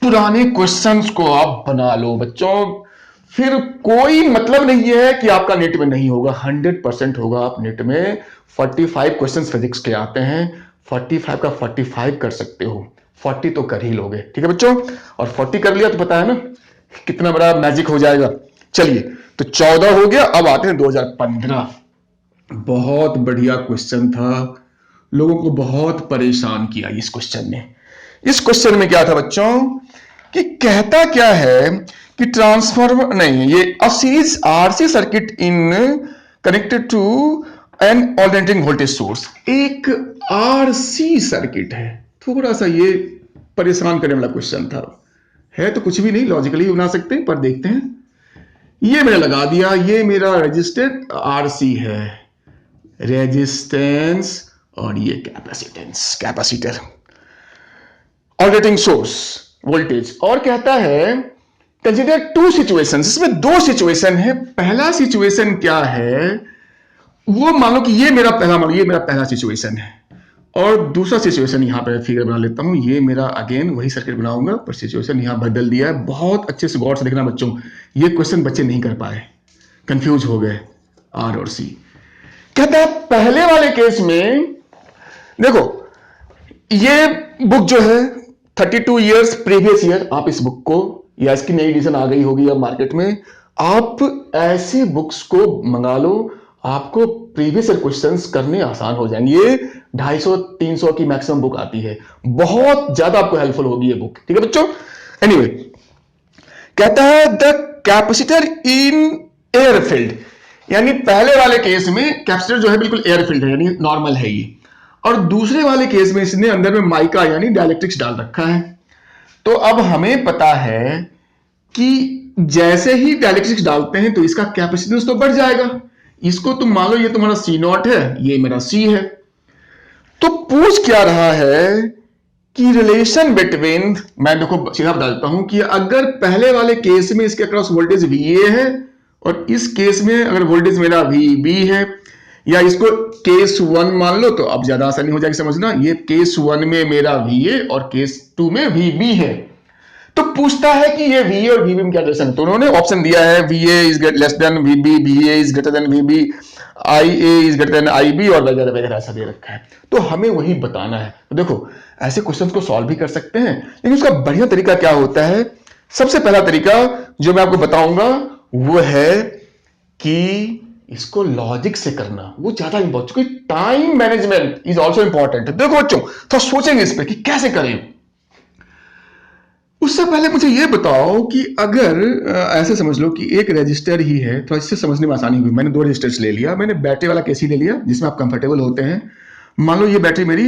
पुराने क्वेश्चंस को आप बना लो बच्चों। फिर कोई मतलब नहीं है कि आपका नेट में नहीं होगा, 100% होगा। आप नेट में 45 क्वेश्चंस फिजिक्स के आते हैं, 45 का 45 कर सकते हो, 40 तो कर ही लोगे, ठीक है बच्चों। और 40 कर लिया तो पता है ना कितना बड़ा मैजिक हो जाएगा। चलिए, तो 14 हो गया, अब आते हैं 2015। बहुत बढ़िया क्वेश्चन था, लोगों को बहुत परेशान किया इस क्वेश्चन ने। इस क्वेश्चन में क्या था बच्चों कि कहता क्या है कि ट्रांसफार्मर नहीं, ये a series RC circuit in connected to an alternating voltage source, एक आरसी सर्किट है। थोड़ा सा ये परेशान करने वाला क्वेश्चन था, है तो कुछ भी नहीं, लॉजिकली बना सकते हैं, पर देखते हैं। ये मैंने लगा दिया, ये मेरा रेजिस्टेंस आरसी है, रेजिस्टेंस, और ये capacitance, capacitor, alternating source voltage. और कहता है कंसीडर टू सिचुएशन, इसमें दो सिचुएशन है। पहला सिचुएशन क्या है, वो मान लो कि ये मेरा पहला सिचुएशन है, और दूसरा सिचुएशन यहां पे फिगर बना लेता हूं। ये मेरा अगेन वही सर्किट बनाऊंगा, पर सिचुएशन यहां बदल दिया है। बहुत अच्छे से गौर से देखना बच्चों, ये क्वेश्चन बच्चे नहीं कर पाए, कंफ्यूज हो गए आर और सी। कहता है पहले वाले केस में देखो, ये बुक जो है 32 इयर्स प्रीवियस ईयर, आप इस बुक को, या इसकी नई एडिशन आ गई होगी अब मार्केट में, आप ऐसे बुक्स को मंगा लो, आपको प्रीवियस ईयर क्वेश्चंस करने आसान हो जाएंगे। ये 250-300 की मैक्सिमम बुक आती है, बहुत ज्यादा आपको हेल्पफुल होगी ये बुक, ठीक है बच्चों। एनीवे, कहता है द कैपेसिटर इन एयरफील्ड, यानी पहले वाले केस में कैपेसिटर जो है बिल्कुल एयरफील्ड है, यानी नॉर्मल है ये, और दूसरे वाले केस में इसने अंदर में माइका यानी डाइलेक्ट्रिक्स डाल रखा है। तो अब हमें पता है कि जैसे ही डाइलेक्ट्रिक्स डालते हैं तो इसका कैपेसिटेंस तो बढ़ जाएगा। इसको तुम मान लो ये तुम्हारा सी नॉट है, ये मेरा सी है। तो पूछ क्या रहा है कि रिलेशन बिटवीन, मैं देखो सीधा बता देता हूं कि अगर पहले वाले केस में इसके अक्रॉस वोल्टेज VA है, और इस केस में अगर वोल्टेज मेरा VB है, या इसको केस 1 मान लो, तो अब ज्यादा आसानी हो जाएगी समझना। ये केस 1 में मेरा VA और केस 2 में VB है। तो पूछता है कि ये VA और VB में क्या रिलेशन है। तो उन्होंने ऑप्शन दिया है VA is less than VB, VA is greater than VB, IA is greater than IB, और वगैरह वगैरह ऐसा दे रखा है। तो हमें वही बताना है। तो देखो, ऐसे क्वेश्चंस को सॉल्व भी कर सकते हैं, लेकिन उसका बढ़िया तरीका क्या होता है। सबसे पहला तरीका जो मैं आपको बताऊंगा वो है कि इसको लॉजिक से करना, वो ज्यादा इंपॉर्टेंट, क्योंकि time management is also important. देखो बच्चों, थोड़ा सोचेंगे इस पे कि कैसे करें। उससे पहले मुझे ये बताओ कि अगर ऐसे समझ लो कि एक रजिस्टर ही है, तो इससे समझने में आसानी हुई। मैंने 2 रजिस्टर्स ले लिया, मैंने बैटरी वाला केस ही ले लिया जिसमें आप कंफर्टेबल होते हैं। मान लो ये बैटरी मेरी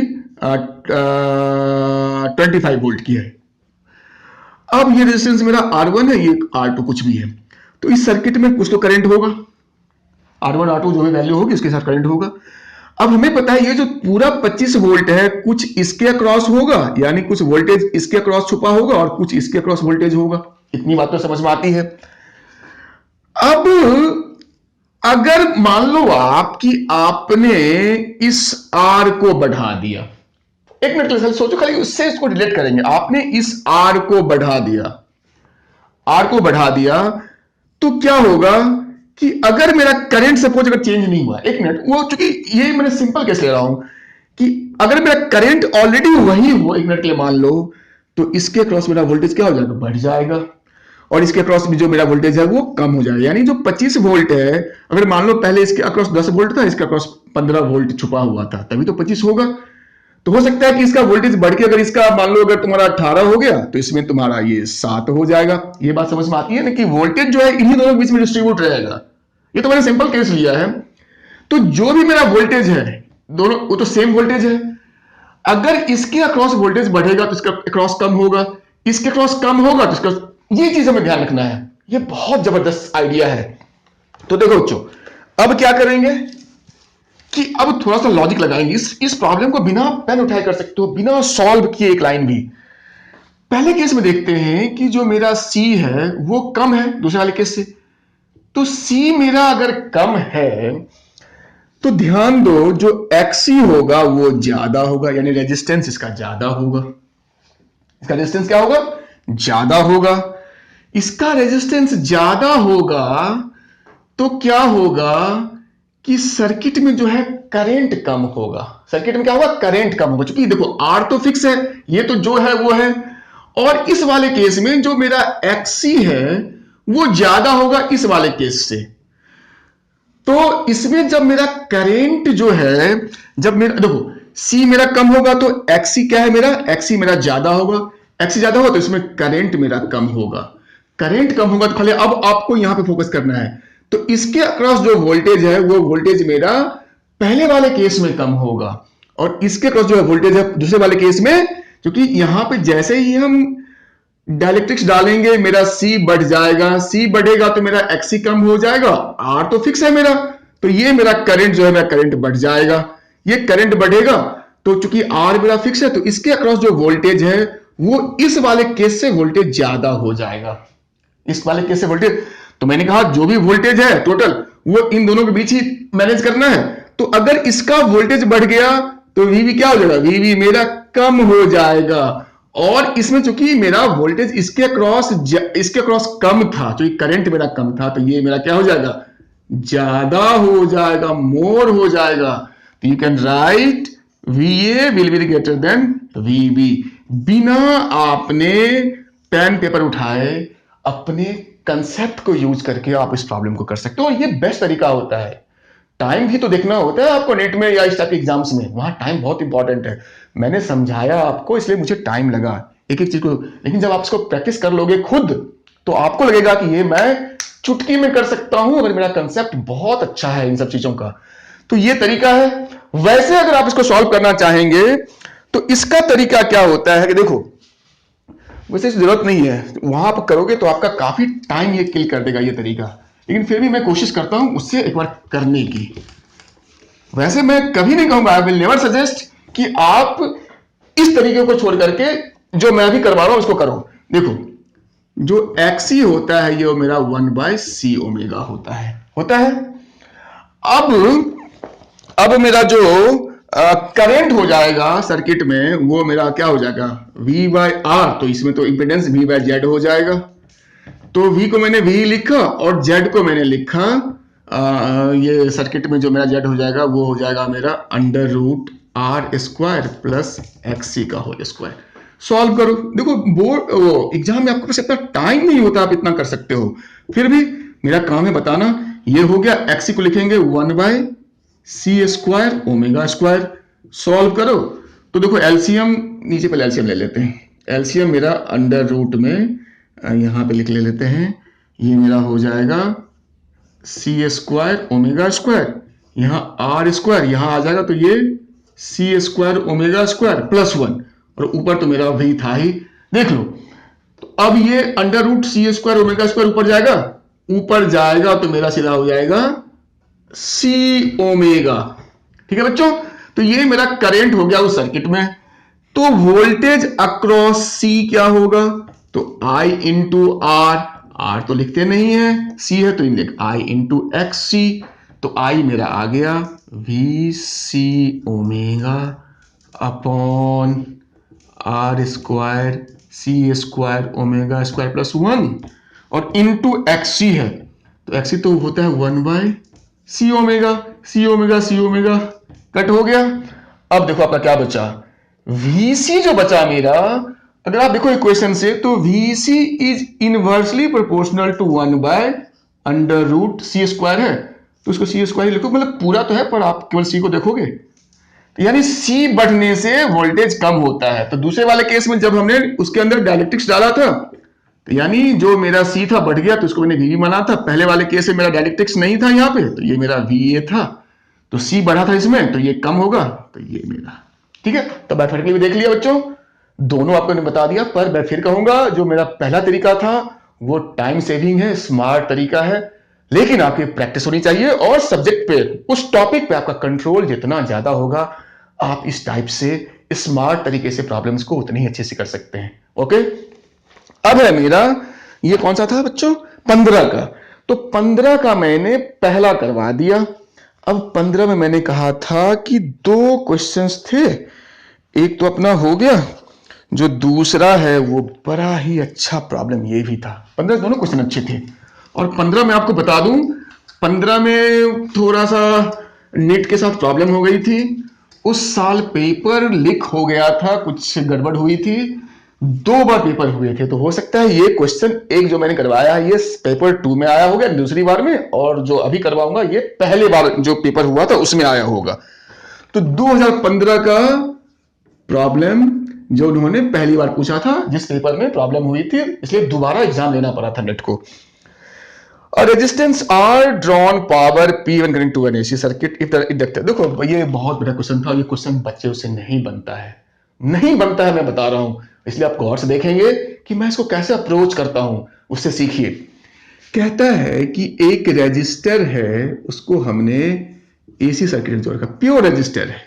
25 वोल्ट की है। अब ये रेजिस्टेंस मेरा R1 है, ये R2 कुछ भी है। तो इस सर्किट में कुछ तो करंट होगा, R1 R2 जो भी वैल्यू होगी उसके साथ करंट होगा। अब हमें पता है ये जो पूरा 25 वोल्ट है, कुछ इसके अक्रॉस होगा, यानी कुछ वोल्टेज इसके अक्रॉस छुपा होगा और कुछ इसके अक्रॉस वोल्टेज होगा। इतनी बात तो समझ में आती है। अब अगर मान लो आपकी आपने इस R को बढ़ा दिया, एक मिनट के लिए सोचो, खाली उससे इसको रिलेट करेंगे। आपने इस R को बढ़ा दिया, R को बढ़ा दिया, तो क्या होगा कि अगर मेरा करंट सपोज अगर चेंज नहीं हुआ, एक मिनट, वो चूंकि ये मैंने सिंपल केस ले रहा हूं कि अगर मेरा करंट ऑलरेडी वही हो, एक मिनट के लिए मान लो, तो इसके क्रॉस मेरा वोल्टेज क्या हो जाएगा, बढ़ जाएगा, और इसके अक्रॉस में जो मेरा वोल्टेज है वो कम हो जाएगा। यानी जो 25 वोल्ट है, अगर मान लो पहले इसके अक्रॉस 10 वोल्ट था, इसके अक्रॉस 15 वोल्ट छुपा हुआ था, तभी तो 25 होगा। तो हो सकता है कि इसका वोल्टेज बढ़ के अगर इसका मान लो अगर तुम्हारा 18 हो गया, तो इसमें तुम्हारा ये 7 हो जाएगा। ये बात समझ में आती है ना कि वोल्टेज जो है इन्हीं दोनों के बीच में डिस्ट्रीब्यूट रहेगा। ये तो मैंने सिंपल केस लिया है। तो जो भी मेरा वोल्टेज है, दोनों वो तो सेम वोल्टेज है। अगर इसके अक्रॉस वोल्टेज बढ़ेगा तो इसका अक्रॉस कम होगा, इसके अक्रॉस कम होगा तो इसका, ये चीज हमें ध्यान रखना है। ये बहुत जबरदस्त आइडिया है। तो देखो बच्चों, अब क्या करेंगे कि अब थोड़ा सा लॉजिक लगाएंगे। इस प्रॉब्लम को बिना पेन उठाए कर सकते हो, बिना सॉल्व किए एक लाइन भी। पहले केस में देखते हैं कि जो मेरा C है वो कम है दूसरे वाले केस से। तो C मेरा अगर कम है तो ध्यान दो, जो XC होगा वो ज्यादा होगा, यानी रेजिस्टेंस इसका ज्यादा होगा। इसका रेजिस्टेंस क्या होगा, ज्यादा होगा। इसका रेजिस्टेंस ज्यादा होगा तो क्या होगा कि सर्किट में जो है करंट कम होगा। सर्किट में क्या होगा, करंट कम होगा, क्योंकि देखो R तो फिक्स है, ये तो जो है वो है। और इस वाले केस में जो मेरा XC है वो ज्यादा होगा इस वाले केस से। तो इसमें जब मेरा करंट जो है, जब मेरा देखो C मेरा कम होगा तो XC क्या है मेरा, XC मेरा ज्यादा होगा। XC ज्यादा होगा तो इसमें करंट मेरा कम होगा। करंट कम होगा तो खाली अब आपको यहां पे फोकस करना है। तो इसके अक्रॉस जो वोल्टेज है वो वोल्टेज मेरा पहले वाले केस में कम होगा और इसके क्रॉस जो है वोल्टेज है दूसरे वाले केस में, क्योंकि यहां पे जैसे ही हम डायलेक्ट्रिक्स डालेंगे मेरा C बढ़ जाएगा, C बढ़ेगा तो मेरा XC कम हो जाएगा, R तो फिक्स है मेरा, तो ये मेरा करंट जो है मेरा करंट बढ़ जाएगा, ये करंट बढ़ेगा तो चूंकि R मेरा फिक्स है तो इसके अक्रॉस जो वोल्टेज है वो इस वाले केस से वोल्टेज ज्यादा हो जाएगा, इस वाले केस से वोल्टेज। तो मैंने कहा जो भी वोल्टेज है टोटल वो इन दोनों के बीच ही मैनेज करना है, तो अगर इसका वोल्टेज बढ़ गया तो VV क्या हो जाएगा, VV मेरा कम हो जाएगा, और इसमें चूंकि मेरा वोल्टेज इसके क्रॉस कम था, चूंकि करंट मेरा कम था तो ये मेरा क्या हो जाएगा, ज्यादा हो जाएगा, मोर हो जाएगा। तो you can write VA will be greater than VB। बिना आपने पेन पेपर उठाए अपने कंसेप्ट को यूज करके आप इस प्रॉब्लम को कर सकते हो, और ये बेस्ट तरीका होता है। टाइम भी तो देखना होता है आपको नेट में या इस टाइप के एग्जाम्स में, वहां टाइम बहुत इंपॉर्टेंट है। मैंने समझाया आपको इसलिए मुझे टाइम लगा एक एक चीज को, लेकिन जब आप इसको प्रैक्टिस कर लोगे खुद तो आपको लगेगा कि ये मैं चुटकी में कर सकता हूं अगर मेरा कंसेप्ट बहुत अच्छा है इन सब चीजों का। तो ये तरीका है। वैसे अगर आप इसको सॉल्व करना चाहेंगे तो इसका तरीका क्या होता है कि देखो, वैसे जरूरत नहीं है, वहां आप करोगे तो आपका काफी टाइम ये किल कर देगा ये तरीका, लेकिन फिर भी मैं कोशिश करता हूं उससे एक बार करने की। वैसे मैं कभी नहीं कहूंगा, आई विल नेवर सजेस्ट कि आप इस तरीके को छोड़ करके जो मैं अभी करवा रहा हूं उसको करो। देखो जो XC होता है ये मेरा 1/C ओमेगा होता है। अब मेरा जो करंट हो जाएगा सर्किट में वो मेरा क्या हो जाएगा, V/R, तो इसमें तो इंपेडेंस V/Z हो जाएगा। तो V को मैंने V लिखा और Z को मैंने लिखा, ये सर्किट में जो मेरा Z हो जाएगा वो हो जाएगा मेरा √R² प्लस XC का होल स्क्वायर। सॉल्व करो। देखो बोर्ड वो एग्जाम में आपके पास इतना टाइम नहीं होता, आप इतना कर सकते हो, फिर भी मेरा काम है बताना। ये हो गया, XC को लिखेंगे 1/C² ओमेगा स्क्वायर। सॉल्व करो तो देखो एलसीएम, नीचे पहले एलसीएम ले लेते हैं। एलसीएम मेरा अंडर रूट में यहां पे लिख लेते हैं, ये मेरा हो जाएगा C² ओमेगा स्क्वायर, यहां R², यहां आ जाएगा तो ये C² ओमेगा स्क्वायर प्लस 1, और ऊपर तो मेरा वही था ही, देख लो। तो अब ये under root C² omega square ऊपर जाएगा तो मेरा सीधा हो जाएगा C ओमेगा। ठीक है बच्चों, तो ये मेरा करंट हो गया उस सर्किट में। तो वोल्टेज अक्रॉस C क्या होगा, तो I इंटू R तो लिखते नहीं है, C है तो लिख I इंटू XC, तो I मेरा आ गया VC omega upon R² C² omega square plus 1, और इंटू XC है तो XC तो होता है 1/C ओमेगा, कट हो गया। अब देखो आपका क्या बचा, VC जो बचा मेरा, अगर आप देखो इक्वेशन से तो VC is inversely proportional to 1/√C² है, तो उसको C² लिखो, मतलब पूरा तो है पर आप केवल C को देखोगे, तो यानी C बढ़ने से वोल्टेज कम होता है। तो दूसरे वाले केस में जब हमने उसके अंदर डायलेक्ट्रिक्स डाला था तो यानी जो मेरा C था बढ़ गया तो उसको मैंने VB माना था। पहले वाले केस में मेरा डायलेक्ट्रिक्स नहीं था यहाँ पे, तो ये मेरा VA था, तो C बढ़ा था इसमें तो ये कम होगा, तो ये मेरा ठीक है। तो मैथमेटिकली भी देख लिया बच्चों, दोनों आपको मैंने बता दिया, पर मैं फिर कहूंगा जो मेरा पहला तरीका था वो टाइम सेविंग है, स्मार्ट तरीका है, लेकिन आपकी प्रैक्टिस होनी चाहिए और सब्जेक्ट पे, उस टॉपिक पे आपका कंट्रोल जितना ज्यादा होगा आप इस टाइप से स्मार्ट तरीके से प्रॉब्लम्स को उतनी ही अच्छे से कर सकते हैं। ओके, अब है मेरा ये कौन सा था बच्चों, 15 का। तो 15 का मैंने पहला करवा दिया। अब 15 में मैंने कहा था कि 2 क्वेश्चंस थे, एक तो अपना हो गया, जो दूसरा है वो बड़ा ही अच्छा प्रॉब्लम ये भी था। 15 दोनों क्वेश्चन अच्छे थे, और 15 में आपको बता दूं 15 में थोड़ा सा नेट के साथ प्रॉब्लम हो गई थी। उस साल पेपर लीक हो गया था, कुछ गड़बड़ हुई थी, 2 बार पेपर हुए थे, तो हो सकता है ये क्वेश्चन एक जो मैंने करवाया है ये पेपर 2 में आया होगा दूसरी बार में, और जो अभी करवाऊंगा ये पहले बार जो पेपर हुआ था उसमें आया होगा। तो 2015 का प्रॉब्लम जो उन्होंने पहली बार पूछा था, जिस पेपर में प्रॉब्लम हुई थी, इसलिए दोबारा एग्जाम लेना पड़ा था नेट को। Resistance R drawn power P when connected to an AC circuit if the inductor। देखो ये बहुत बड़ा क्वेश्चन था, ये क्वेश्चन बच्चे से नहीं बनता है, नहीं बनता है, मैं बता रहा हूं। इसलिए आप गौर से देखेंगे कि मैं इसको कैसे अप्रोच करता हूं, उससे सीखिए। कहता है कि एक रेजिस्टर है, उसको हमने एसी सर्किट जोड़ रखा, प्योर रेजिस्टर है।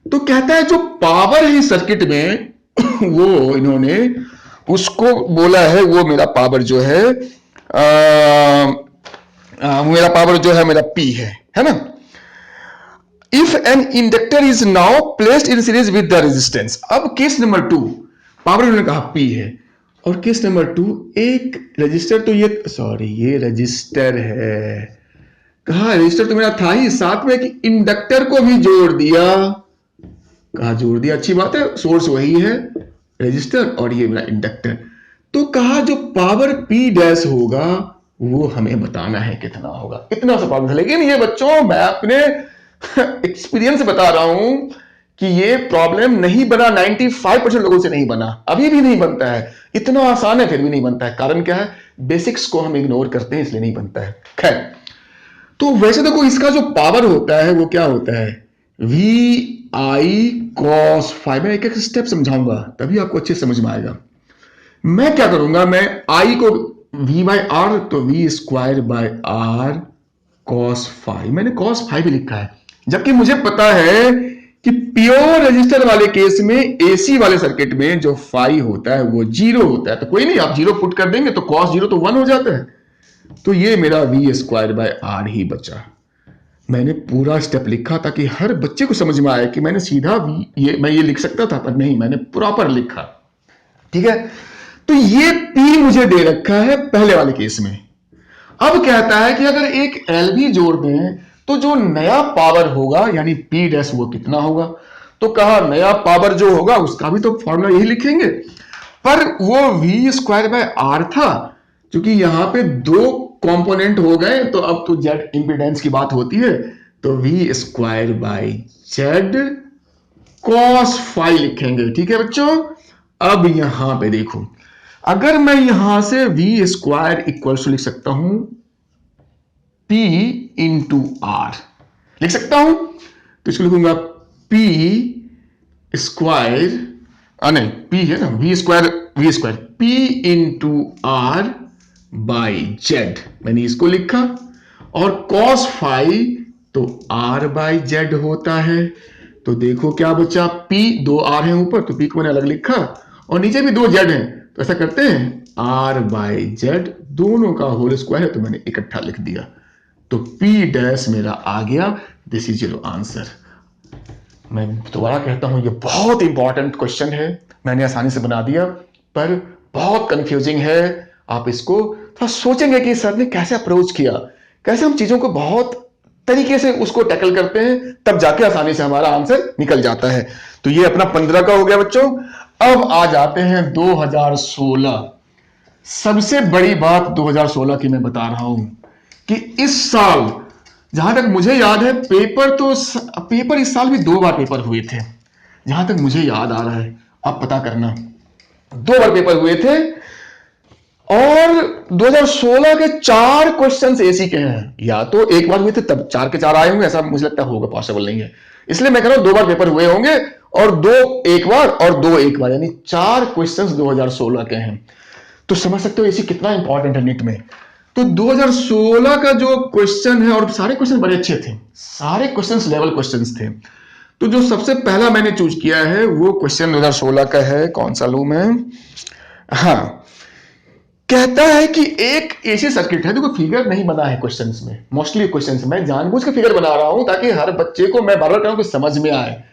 तो कहता है जो पावर है सर्किट में वो इन्होंने उसको बोला है, वो मेरा पावर जो है मेरा पावर जो है मेरा P है ना। If an inductor is now placed in series with the resistance. अब केस नंबर 2, पावर उन्होंने कहा P है, और केस नंबर 2 एक रजिस्टर, तो ये रजिस्टर है, कहा रजिस्टर तो मेरा था ही, साथ में कि इंडक्टर को भी जोड़ दिया, कहा जोड़ दिया, अच्छी बात है, सोर्स वही है रजिस्टर और ये मेरा इंडक्टर। तो कहा जो पावर P डैश होगा वो हमें बताना है कितना होगा, इतना सा प्रॉब्लम था। लेकिन ये बच्चों मैं अपने एक्सपीरियंस बता रहा हूं कि ये प्रॉब्लम नहीं बना, 95% लोगों से नहीं बना, अभी भी नहीं बनता है। इतना आसान है फिर भी नहीं बनता है, कारण क्या है, बेसिक्स को हम इग्नोर करते हैं इसलिए नहीं बनता है। खैर, तो वैसे देखो इसका जो पावर होता है वो क्या होता है, VI cos फाइव। मैं एक एक स्टेप समझाऊंगा तभी आपको अच्छे समझ में आएगा। मैं क्या करूंगा, मैं I को V बाय आर, तो V square by R cos phi, मैंने cos फाइव ही लिखा है, जबकि मुझे पता है कि प्योर रजिस्टर वाले केस में AC वाले सर्किट में जो फाइव होता है वो 0 होता है। तो कोई नहीं, आप 0 पुट कर देंगे तो cos 0 तो 1 हो जाता है। तो ये मेरा V स्क्वायर बाय आर ही बचा। मैंने पूरा स्टेप लिखा ताकि हर बच्चे को समझ में आए कि मैंने सीधा मैं ये लिख सकता था, पर नहीं, मैंने प्रॉपर लिखा। ठीक है, तो ये P मुझे दे रखा है पहले वाले केस में। अब कहता है कि अगर एक L भी जोड़ दें तो जो नया पावर होगा यानी P डैश वो कितना होगा। तो कहा नया पावर जो होगा उसका भी तो फॉर्मूला यही लिखेंगे, पर वो V स्क्वायर बाय आर था, क्योंकि यहां पे 2 कंपोनेंट हो गए तो अब तो जेड इंपीडेंस की बात होती है, तो V square bye Z cos five लिखेंगे। ठीक है बच्चों, अब यहां पे देखो, अगर मैं यहां से V स्क्वायर इक्वल टू लिख सकता हूं P इंटू आर, लिख सकता हूं, तो इसको लिखूंगा P स्क्वायर, नहीं P है ना, V square P into R by Z, मैंने इसको लिखा, और cos फाइव तो R बाई जेड होता है। तो देखो क्या बचा, P 2 R है ऊपर, तो P को मैंने अलग लिखा, और नीचे भी 2 Z है, तो ऐसा करते हैं R बाई जेड दोनों का होल स्क्वायर है, तो मैंने इकट्ठा लिख दिया, तो P डैश मेरा आ गया। This is your answer. मैं दोबारा कहता हूं ये बहुत इंपॉर्टेंट क्वेश्चन है, मैंने आसानी से बना दिया पर बहुत कंफ्यूजिंग है। आप इसको थोड़ा सोचेंगे कि सर ने कैसे अप्रोच किया, कैसे हम चीजों को बहुत तरीके से उसको टैकल करते हैं, तब जाके आसानी से हमारा आंसर निकल जाता है। तो ये अपना 15 का हो गया बच्चों। अब आ जाते हैं 2016। सबसे बड़ी बात 2016 की मैं बता रहा हूं कि इस साल जहां तक मुझे याद है पेपर इस साल भी 2 बार पेपर हुए थे, जहां तक मुझे याद आ रहा है, आप पता करना, 2 बार पेपर हुए थे, और 2016 के 4 क्वेश्चंस एसी के हैं। या तो एक बार हुए थे तब 4 के 4 आए होंगे, ऐसा मुझे लगता होगा, पॉसिबल नहीं है, इसलिए मैं कह रहा हूं 2 बार पेपर हुए होंगे, और 2 एक बार और 2 एक बार, यानी 4 क्वेश्चंस 2016 के हैं। तो समझ सकते हो एसी कितना इंपॉर्टेंट है नीट में। तो 2016 का जो क्वेश्चन है, और सारे क्वेश्चन बड़े अच्छे थे, सारे क्वेश्चंस लेवल क्वेश्चंस थे। तो जो सबसे पहला मैंने चूज किया है वो क्वेश्चन 2016 का है, कौन सा लूं मैं, हाँ, कहता है कि एक एसी सर्किट है, देखो फिगर नहीं बना है क्वेश्चंस में, मोस्टली क्वेश्चंस में जानबूझ के फिगर बना रहा हूं ताकि हर बच्चे को मैं बार-बार कहूं कि समझ में आए।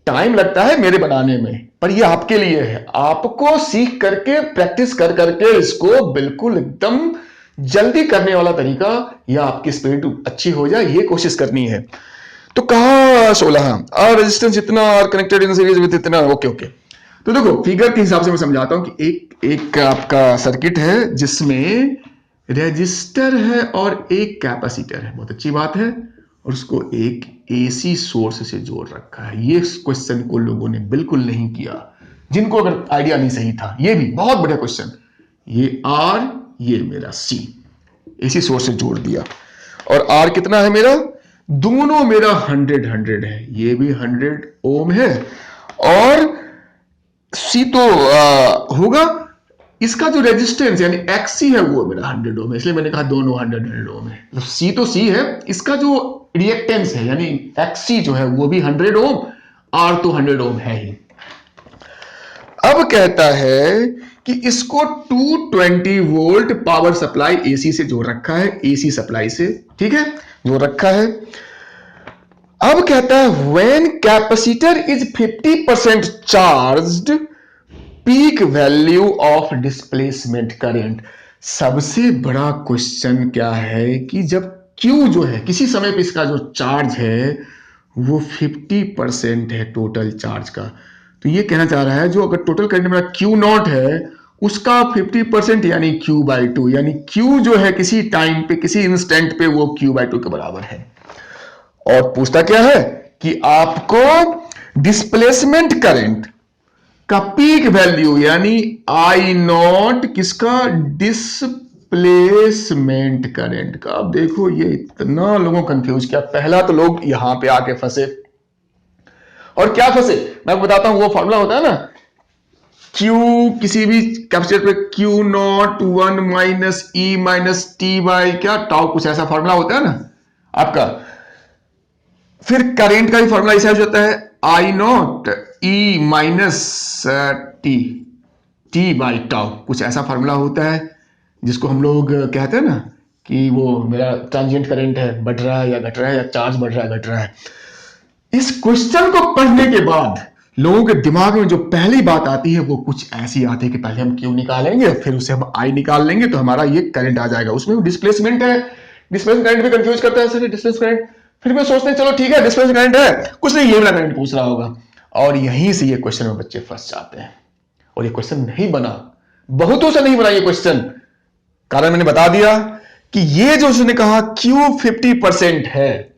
टाइम लगता है मेरे बनाने में, पर ये आपके लिए है, आपको सीख करके प्रैक्टिस कर करके इसको बिल्कुल एकदम जल्दी करने वाला तरीका, या आपकी स्पीड अच्छी हो जाए, ये कोशिश करनी है। तो कहा 16 रेजिस्टेंस इतना और कनेक्टेड इन सीरीज विद इतना, ओके। तो देखो फिगर के हिसाब से मैं समझाता हूं कि एक आपका सर्किट है जिसमें रेजिस्टर है और एक कैपेसिटर है, बहुत अच्छी बात है, और उसको एक एसी सोर्स से जोड़ रखा है। ये क्वेश्चन को लोगों ने बिल्कुल नहीं किया, जिनको अगर आइडिया नहीं सही था, ये भी बहुत बढ़िया क्वेश्चन, ये आर ये मेरा सी, एसी सोर्स से जोड़ दिया। और आर कितना है मेरा, दोनों मेरा 100 है, ये भी 100 ओम है और सी तो होगा, इसका जो रेजिस्टेंस यानी एक्सी है वो मेरा 100 ओम है, इसलिए मैंने कहा दोनों 100 ओम है। मतलब सी तो सी है, इसका जो रिएक्टेंस है यानी एक्सी जो है वो भी 100 ओम, आर तो 100 ओम है ही। अब कहता है कि इसको 220 वोल्ट पावर सप्लाई एसी से जोड़ रखा है, एसी सप्लाई से, ठीक है, जोड़ रखा है। अब कहता है when capacitor is 50% charged, peak value of displacement current. सबसे बड़ा क्वेश्चन क्या है कि जब Q जो है किसी समय पे इसका जो चार्ज है वो 50% है टोटल चार्ज का, तो ये कहना चाह रहा है जो अगर टोटल करंट मेरा Q नॉट है उसका 50% यानी Q/2, यानी Q जो है किसी टाइम पे किसी इंस्टेंट पे वो Q/2 के बराबर है। और पूछता क्या है कि आपको डिस्प्लेसमेंट करंट का पीक वैल्यू यानी आई नॉट किसका, डिस्प्लेसमेंट करंट का। अब देखो ये इतना लोगों को कंफ्यूज किया, पहला तो लोग यहां पे आके फंसे, और क्या फंसे मैं बताता हूं, वो फॉर्मूला होता है ना Q किसी भी कैपेसिटर पे Q not 1 minus E minus t by क्या टाउ, कुछ ऐसा फॉर्मूला होता है ना आपका। फिर करेंट का भी फॉर्मूला ऐसा होता है I naught e minus t by tau, कुछ ऐसा फॉर्मूला होता है जिसको हम लोग कहते हैं ना कि वो मेरा ट्रांजिएंट करंट है, बढ़ रहा है या घट रहा है, या चार्ज बढ़ रहा है घट रहा है। इस क्वेश्चन को पढ़ने के बाद लोगों के दिमाग में जो पहली बात आती है वो कुछ ऐसी आती है कि पहले हम क्यू निकालेंगे फिर उसे हम आई निकाल लेंगे तो हमारा ये करंट आ जाएगा, उसमें डिस्प्लेसमेंट है। डिस्प्लेसमेंट करंट भी कंफ्यूज करता है सर, डिस्प्लेसमेंट करंट, फिर भी सोचते हैं चलो ठीक है डिस्प्लेसमेंट करंट है, कुछ नहीं ये वाला करंट पूछ रहा होगा, और यहीं से ये क्वेश्चन में बच्चे फंस जाते हैं। और ये क्वेश्चन नहीं बना, बहुतों से नहीं बना ये क्वेश्चन, कारण मैंने बता दिया कि ये जो उसने कहा Q 50% है,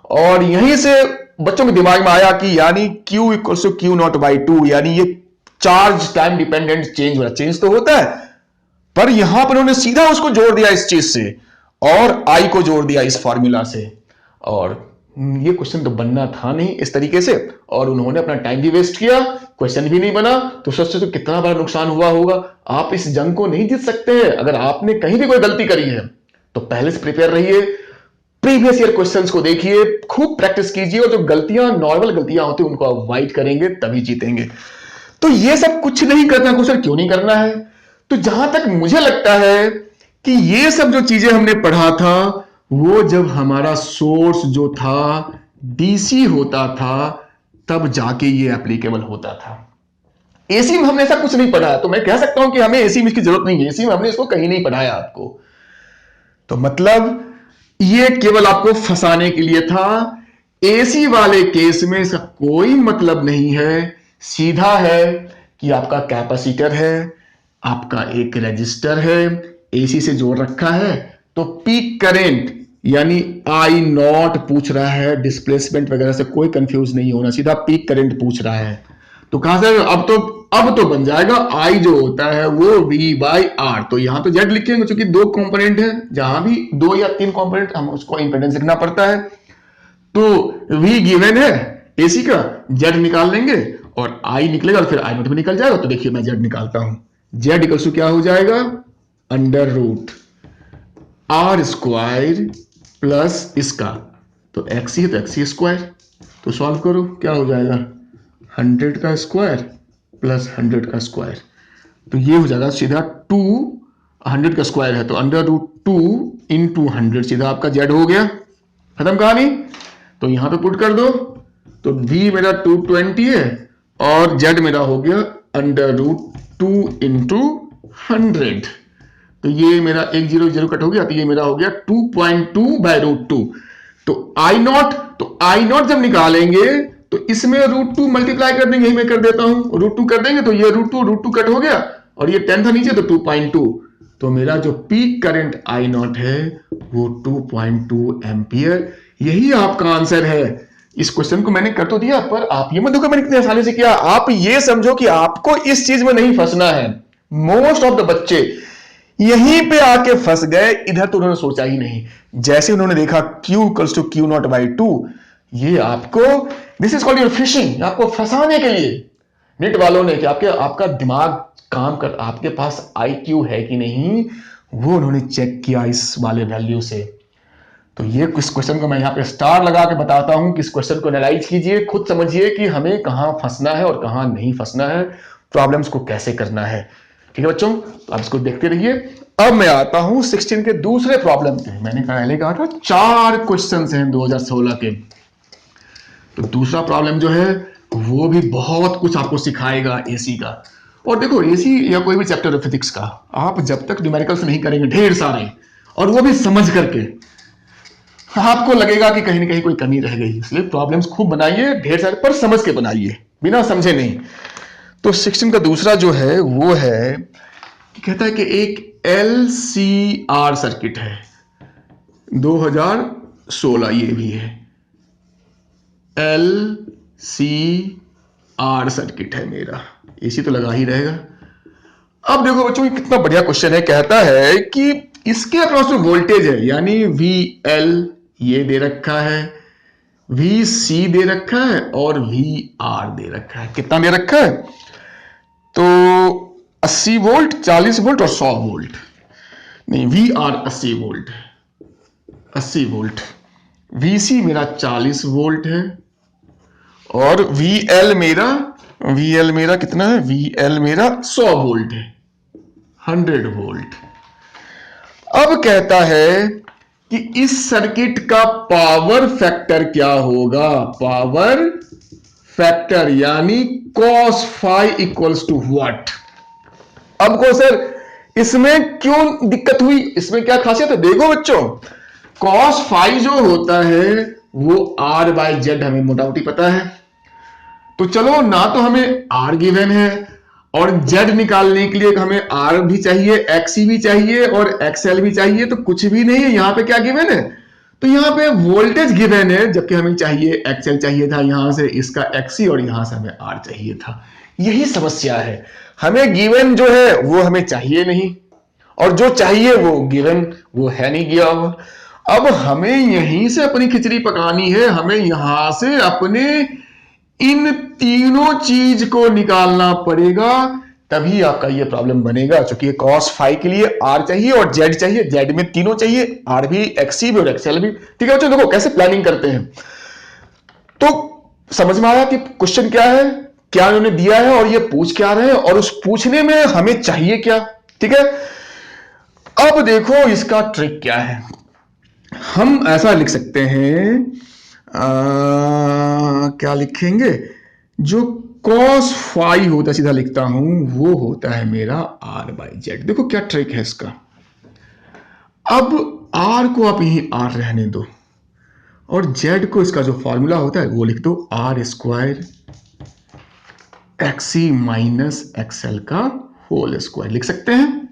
और यहीं से बच्चों के दिमाग में आया कि यानी Q equals to Q naught by 2, यानी ये चार्ज टाइम डिपेंडेंट चेंज हो रहा, चेंज तो होता है पर यहां पर उन्होंने सीधा उसको जोड़ दिया इस चीज से और I को जोड़ दिया इस फॉर्मूला से, और ये क्वेश्चन तो बनना था नहीं इस तरीके से, और उन्होंने अपना टाइम भी वेस्ट किया, क्वेश्चन भी नहीं बना। तो सोचते तो कितना बड़ा नुकसान हुआ होगा। आप इस जंग को नहीं जीत सकते हैं, अगर आपने कहीं भी कोई गलती करी है तो पहले से प्रिपेयर रहिए, प्रीवियस ईयर क्वेश्चंस को देखिए, खूब प्रैक्टिस कीजिए, और जो गलतियां नॉर्मल गलतियां होती हैं उनको अवॉइड करेंगे तभी जीतेंगे। तो ये सब कुछ नहीं करना, क्वेश्चन क्यों नहीं करना है, तो जहां तक मुझे लगता है कि ये सब जो चीजें हमने पढ़ा था वो जब हमारा सोर्स जो था डीसी होता था तब जाके ये एप्लीकेबल होता था। एसी में हमने ऐसा कुछ नहीं पढ़ा, तो मैं कह सकता हूं कि हमें एसी में इसकी जरूरत नहीं है, एसी में हमने इसको कहीं नहीं पढ़ाया आपको, तो मतलब ये केवल आपको फंसाने के लिए था। एसी वाले केस में इसका कोई मतलब नहीं है, सीधा है कि आपका कैपेसिटर है, आपका एक रजिस्टर है, एसी से जोड़ रखा है, तो पीक करंट यानी आई नॉट पूछ रहा है, डिस्प्लेसमेंट वगैरह से कोई कंफ्यूज नहीं होना, सीधा पीक करंट पूछ रहा है। तो कहां से अब तो बन जाएगा आई जो होता है वो V बाई आर, तो यहां तो Z लिखेंगे क्योंकि दो कंपोनेंट है, जहां भी 2 या 3 कंपोनेंट हम उसको इंपेडेंस लिखना पड़ता है। तो V गिवन है एसी का, Z निकाल लेंगे और I निकलेगा और फिर I नॉट भी निकल जाएगा। तो देखिए मैं Z निकालता हूं, Z इक्वल टू क्या हो जाएगा, under root R square plus इसका तो एक्स ही है तो एक्स स्क्वायर, तो सॉल्व करो क्या हो जाएगा 100 का स्क्वायर प्लस 100 का स्क्वायर, तो ये हो जाएगा सीधा 2, 100 का स्क्वायर है तो अंडर रूट 2 इंटू 100, सीधा आपका जेड हो गया, खत्म कहानी। तो यहां पे पुट कर दो, तो v मेरा 220 है और z मेरा हो गया अंडर रूट 2 इंटू 100, तो ये मेरा 1 0 0 कट हो गया, तो ये मेरा हो गया 2.2 बाय रूट 2। तो आई नॉट जब निकालेंगे तो इसमें रूट 2 मल्टीप्लाई कर देंगे, यही मैं कर देता हूं, रूट 2 कर देंगे तो ये रूट 2 कट हो गया और ये 10 था नीचे तो 2.2, तो मेरा जो पीक करंट आई नॉट है वो 2.2 एम्पियर, यही आपका आंसर है। इस क्वेश्चन को मैंने कर तो दिया, पर आप ये मत देखो मैंने कितनी आसानी से किया, आप ये समझो कि आपको इस चीज में नहीं फंसना है। मोस्ट ऑफ द बच्चे यहीं पे आके फंस गए, इधर तो उन्होंने सोचा ही नहीं। जैसे उन्होंने देखा Q equals to Q naught by 2, ये आपको, this is called your fishing, आपको फंसाने के लिए नेट वालों ने, कि आपका दिमाग काम कर, आपके पास IQ है कि नहीं, वो उन्होंने चेक किया इस वाले वैल्यू से। तो ये इस क्वेश्चन को मैं यहाँ पे स्टार लगा के बताता हूं कि इस क्वेश्चन को एनालाइज कीजिए, खुद समझिए कि हमें कहां फंसना है और कहां नहीं फंसना है, प्रॉब्लम्स को कैसे करना है। ठीक है बच्चों, आप इसको देखते रहिए। अब मैं आता हूं 16 के दूसरे प्रॉब्लम पे। मैंने पहले कहा था 4 क्वेश्चन हैं 2016 के, तो दूसरा प्रॉब्लम जो है वो भी बहुत कुछ आपको सिखाएगा एसी का। और देखो एसी या कोई भी चैप्टर फिजिक्स का आप जब तक न्यूमेरिकल्स नहीं करेंगे ढेर सारे, और वो भी समझ करके, आपको लगेगा कि कहीं ना कहीं कोई कमी रह गई। इसलिए प्रॉब्लम्स खूब बनाइए, ढेर सारे, पर समझ के बनाइए, बिना समझे नहीं। तो 16 का दूसरा जो है वो है कि कहता है कि एक LCR सर्किट है 2016, ये भी है LCR सर्किट है मेरा, एसी तो लगा ही रहेगा। अब देखो बच्चों, कितना बढ़िया क्वेश्चन है। कहता है कि इसके अक्रॉस जो वोल्टेज है, यानी VL ये दे रखा है, VC दे रखा है और VR दे रखा है। कितना दे रखा है? तो 80 वोल्ट, 40 वोल्ट और 100 वोल्ट। नहीं, VR 80 वोल्ट है, 80 वोल्ट। VC मेरा 40 वोल्ट है और VL मेरा कितना है? VL मेरा 100 वोल्ट है, 100 वोल्ट। अब कहता है कि इस सर्किट का पावर फैक्टर क्या होगा? पावर फैक्टर यानी cos phi equals to what? अब को सर इसमें क्यों दिक्कत हुई, इसमें क्या खासियत है? देखो बच्चों, cos phi जो होता है वो R बाय जेड हमें मोटा मोटी पता है। तो चलो ना, तो हमें R गिवन है और Z निकालने के लिए हमें R भी चाहिए, XC भी चाहिए और XL भी चाहिए, तो कुछ भी नहीं है। यहां पे क्या गिवन है? तो यहां पे वोल्टेज गिवन है, जबकि हमें चाहिए XL चाहिए था, यहां से इसका XC और यहां से हमें R चाहिए था। यही समस्या है, हमें गिवन जो है वो हमें चाहिए नहीं, और जो चाहिए वो गिवन वो है नहीं किया हुआ। अब हमें यहीं से अपनी खिचड़ी पकानी है, हमें यहां से अपने इन तीनों चीज को निकालना पड़ेगा, तभी आपका ये प्रॉब्लम बनेगा। क्योंकि cos phi के लिए R चाहिए और Z चाहिए, Z में तीनों चाहिए, R भी, XC भी और XL भी। ठीक है बच्चों, देखो कैसे प्लानिंग करते हैं। तो समझ में आया कि क्वेश्चन क्या है, क्या उन्होंने दिया है और ये पूछ क्या रहे हैं, और उस पूछने में हमें चाहिए क्या। ठीक है, अब देखो इसका ट्रिक क्या है। हम ऐसा लिख सकते हैं, क्या लिखेंगे? जो cos phi होता है, सीधा लिखता हूं, वो होता है मेरा R बाई जेड। देखो क्या ट्रिक है इसका। अब R को आप यहीं R रहने दो और Z को, इसका जो फॉर्मूला होता है वो लिख दो, R square XC minus XL का होल स्क्वायर लिख सकते हैं।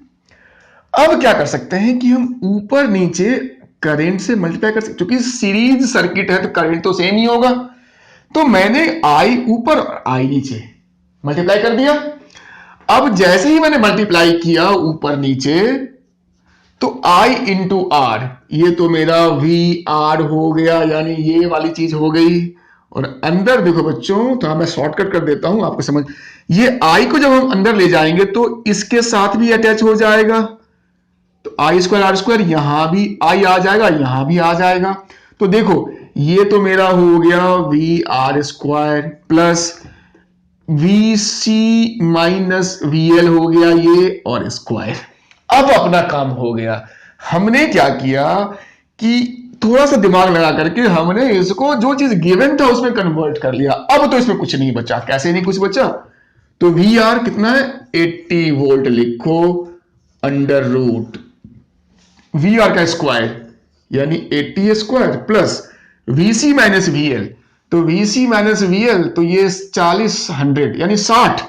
अब क्या कर सकते हैं कि हम ऊपर नीचे करंट से मल्टीप्लाई कर सकते, क्योंकि सीरीज सर्किट है तो करंट तो सेम ही होगा। तो मैंने I ऊपर और I नीचे मल्टीप्लाई कर दिया। अब जैसे ही मैंने मल्टीप्लाई किया ऊपर नीचे, तो I इंटू R, ये तो मेरा VR हो गया, यानी ये वाली चीज हो गई। और अंदर देखो बच्चों, तो मैं शॉर्टकट कर देता हूं आपको समझ, ये I को जब हम अंदर ले जाएंगे तो इसके साथ भी अटैच हो जाएगा, तो I स्क्वायर R स्क्वायर, यहां भी I आ जाएगा, यहां भी आ जाएगा। तो देखो ये तो मेरा हो गया VR square plus VC minus VL हो गया ये, और स्क्वायर। अब अपना काम हो गया। हमने क्या किया कि थोड़ा सा दिमाग लगा करके हमने इसको जो चीज गिवन था उसमें कन्वर्ट कर लिया। अब तो इसमें कुछ नहीं बचा। कैसे नहीं कुछ बचा? तो VR कितना है? 80 वोल्ट लिखो, अंडर रूट VR का स्क्वायर यानी 80 square plus VC minus VL, तो VC माइनस VL तो ये 40 100 यानी 60,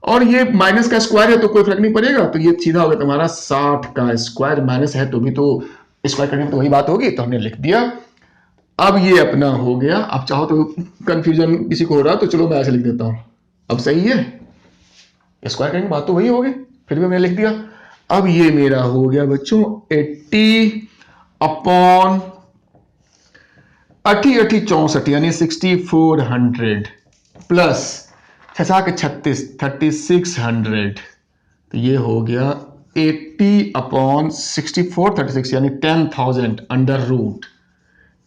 और ये माइनस का स्क्वायर है तो कोई फर्क नहीं पड़ेगा, तो ये सीधा होगा तुम्हारा 60 का स्क्वायर, माइनस है तो भी तो स्क्वायर करने में तो वही बात होगी, तो हमने लिख दिया। अब ये अपना हो गया। आप चाहो तो कंफ्यूजन किसी को हो रहा तो चलो मैं ऐसे लिख देता हूं, अब सही है, स्क्वायर करने की बात तो वही होगी, फिर भी मैंने लिख दिया। अब ये मेरा हो गया बच्चों 80 अपॉन 64 यानी 6400 प्लस 36 3600, तो ये हो गया 80 अपॉन 64 36 यानी 10,000 अंडर रूट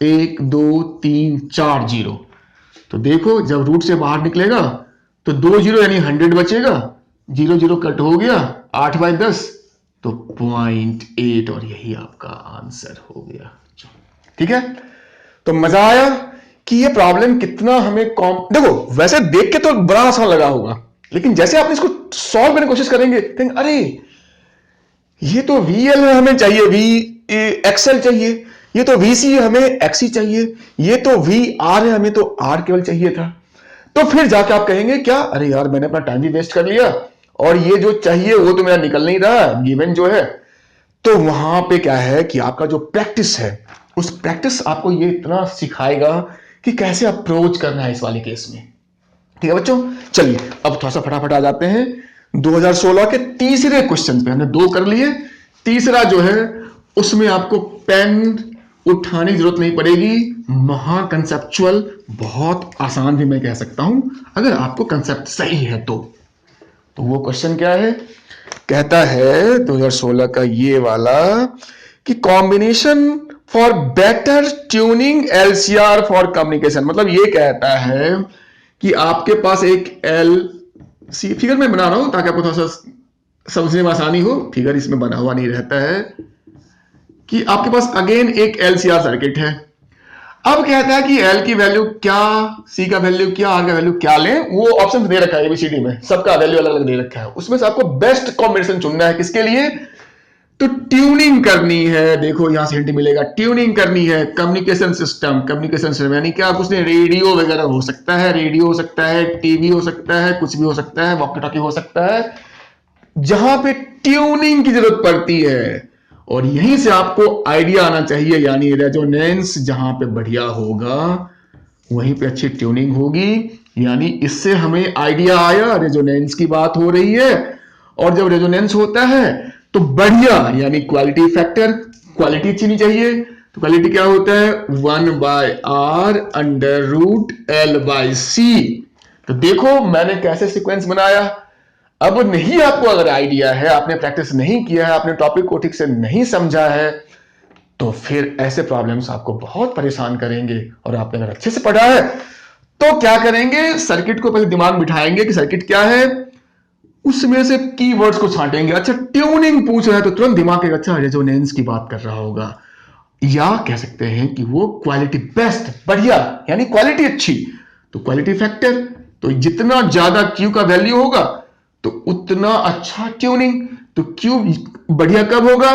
1 2 3 4 जीरो। तो देखो जब रूट से बाहर निकलेगा तो 2 जीरो यानी 100 बचेगा, 0 0 कट हो गया, 8/10 तो 0.8 और यही आपका आंसर हो गया। ठीक है, तो मजा आया कि ये प्रॉब्लम कितना हमें देखो वैसे देख के तो बड़ा आसान लगा होगा, लेकिन जैसे आप इसको सॉल्व करने की कोशिश करेंगे अरे ये तो VL है हमें चाहिए, VXL चाहिए, ये तो VC है हमें XC चाहिए, ये तो VR है हमें तो R केवल चाहिए था। तो फिर जाके आप कहेंगे क्या, अरे यार मैंने अपना टाइम भी वेस्ट कर लिया और ये जो चाहिए वो तो मेरा निकल नहीं रहा गिवन जो है। तो वहां पे क्या है कि आपका जो प्रैक्टिस है उस प्रैक्टिस आपको ये इतना सिखाएगा कि कैसे अप्रोच करना है इस वाले केस में। ठीक है बच्चों, चलिए अब थोड़ा सा फटाफट आ जाते हैं 2016 के तीसरे क्वेश्चन पे। हमने 2 कर लिए, तीसरा जो है उसमें आपको पेन उठाने की जरूरत नहीं पड़ेगी, महा कंसेप्चुअल, बहुत आसान भी मैं कह सकता हूं अगर आपको कंसेप्ट सही है तो वो क्वेश्चन क्या है, कहता है 2016 का ये वाला कि combination for better tuning LCR for communication. मतलब ये कहता है कि आपके पास एक LC फिगर में बना रहा हूं ताकि आपको थोड़ा सा समझने में आसानी हो, फिगर इसमें बना हुआ नहीं रहता है, कि आपके पास अगेन एक LCR सर्किट है। अब कहता है कि L की वैल्यू क्या, C का वैल्यू क्या, R का वैल्यू क्या लें, वो ऑप्शन दे रखा है ABCD में, सबका वैल्यू अलग अलग दे रखा है, उसमें से आपको बेस्ट कॉम्बिनेशन चुनना है। किसके लिए, तो ट्यूनिंग करनी है। देखो यहां से हिंट मिलेगा, ट्यूनिंग करनी है कम्युनिकेशन सिस्टम यानी क्या, कुछ नहीं, रेडियो वगैरह हो सकता है, रेडियो हो सकता है, टीवी हो सकता है, कुछ भी हो सकता है, वॉकी टॉकी हो सकता है, जहां पे ट्यूनिंग की जरूरत पड़ती है। और यहीं से आपको आइडिया आना चाहिए, यानी रेजोनेंस जहां पे बढ़िया होगा वहीं पे अच्छी ट्यूनिंग होगी। यानी इससे हमें आइडिया आया रेजोनेंस की बात हो रही है, और जब रेजोनेंस होता है तो बढ़िया यानी क्वालिटी फैक्टर, क्वालिटी अच्छी नहीं चाहिए, तो क्वालिटी क्या होता है 1/R अंडर रूट L/C। तो देखो मैंने कैसे सीक्वेंस बनाया। अब नहीं आपको अगर आइडिया है, आपने प्रैक्टिस नहीं किया है, आपने टॉपिक को ठीक से नहीं समझा है, तो फिर ऐसे प्रॉब्लम्स आपको बहुत परेशान करेंगे। और आपने अगर अच्छे से पढ़ा है तो क्या करेंगे, सर्किट को पहले दिमाग बिठाएंगे कि सर्किट क्या है, उसमें से कीवर्ड्स को छांटेंगे। अच्छा ट्यूनिंग पूछ रहा है तो तुरंत दिमाग एक अच्छा रेजोनेंस की बात कर रहा होगा, या कह सकते हैं कि वो क्वालिटी बेस्ट बढ़िया यानी क्वालिटी अच्छी, तो क्वालिटी फैक्टर, तो जितना ज्यादा क्यू का वैल्यू होगा तो उतना अच्छा ट्यूनिंग। तो क्यू बढ़िया कब होगा,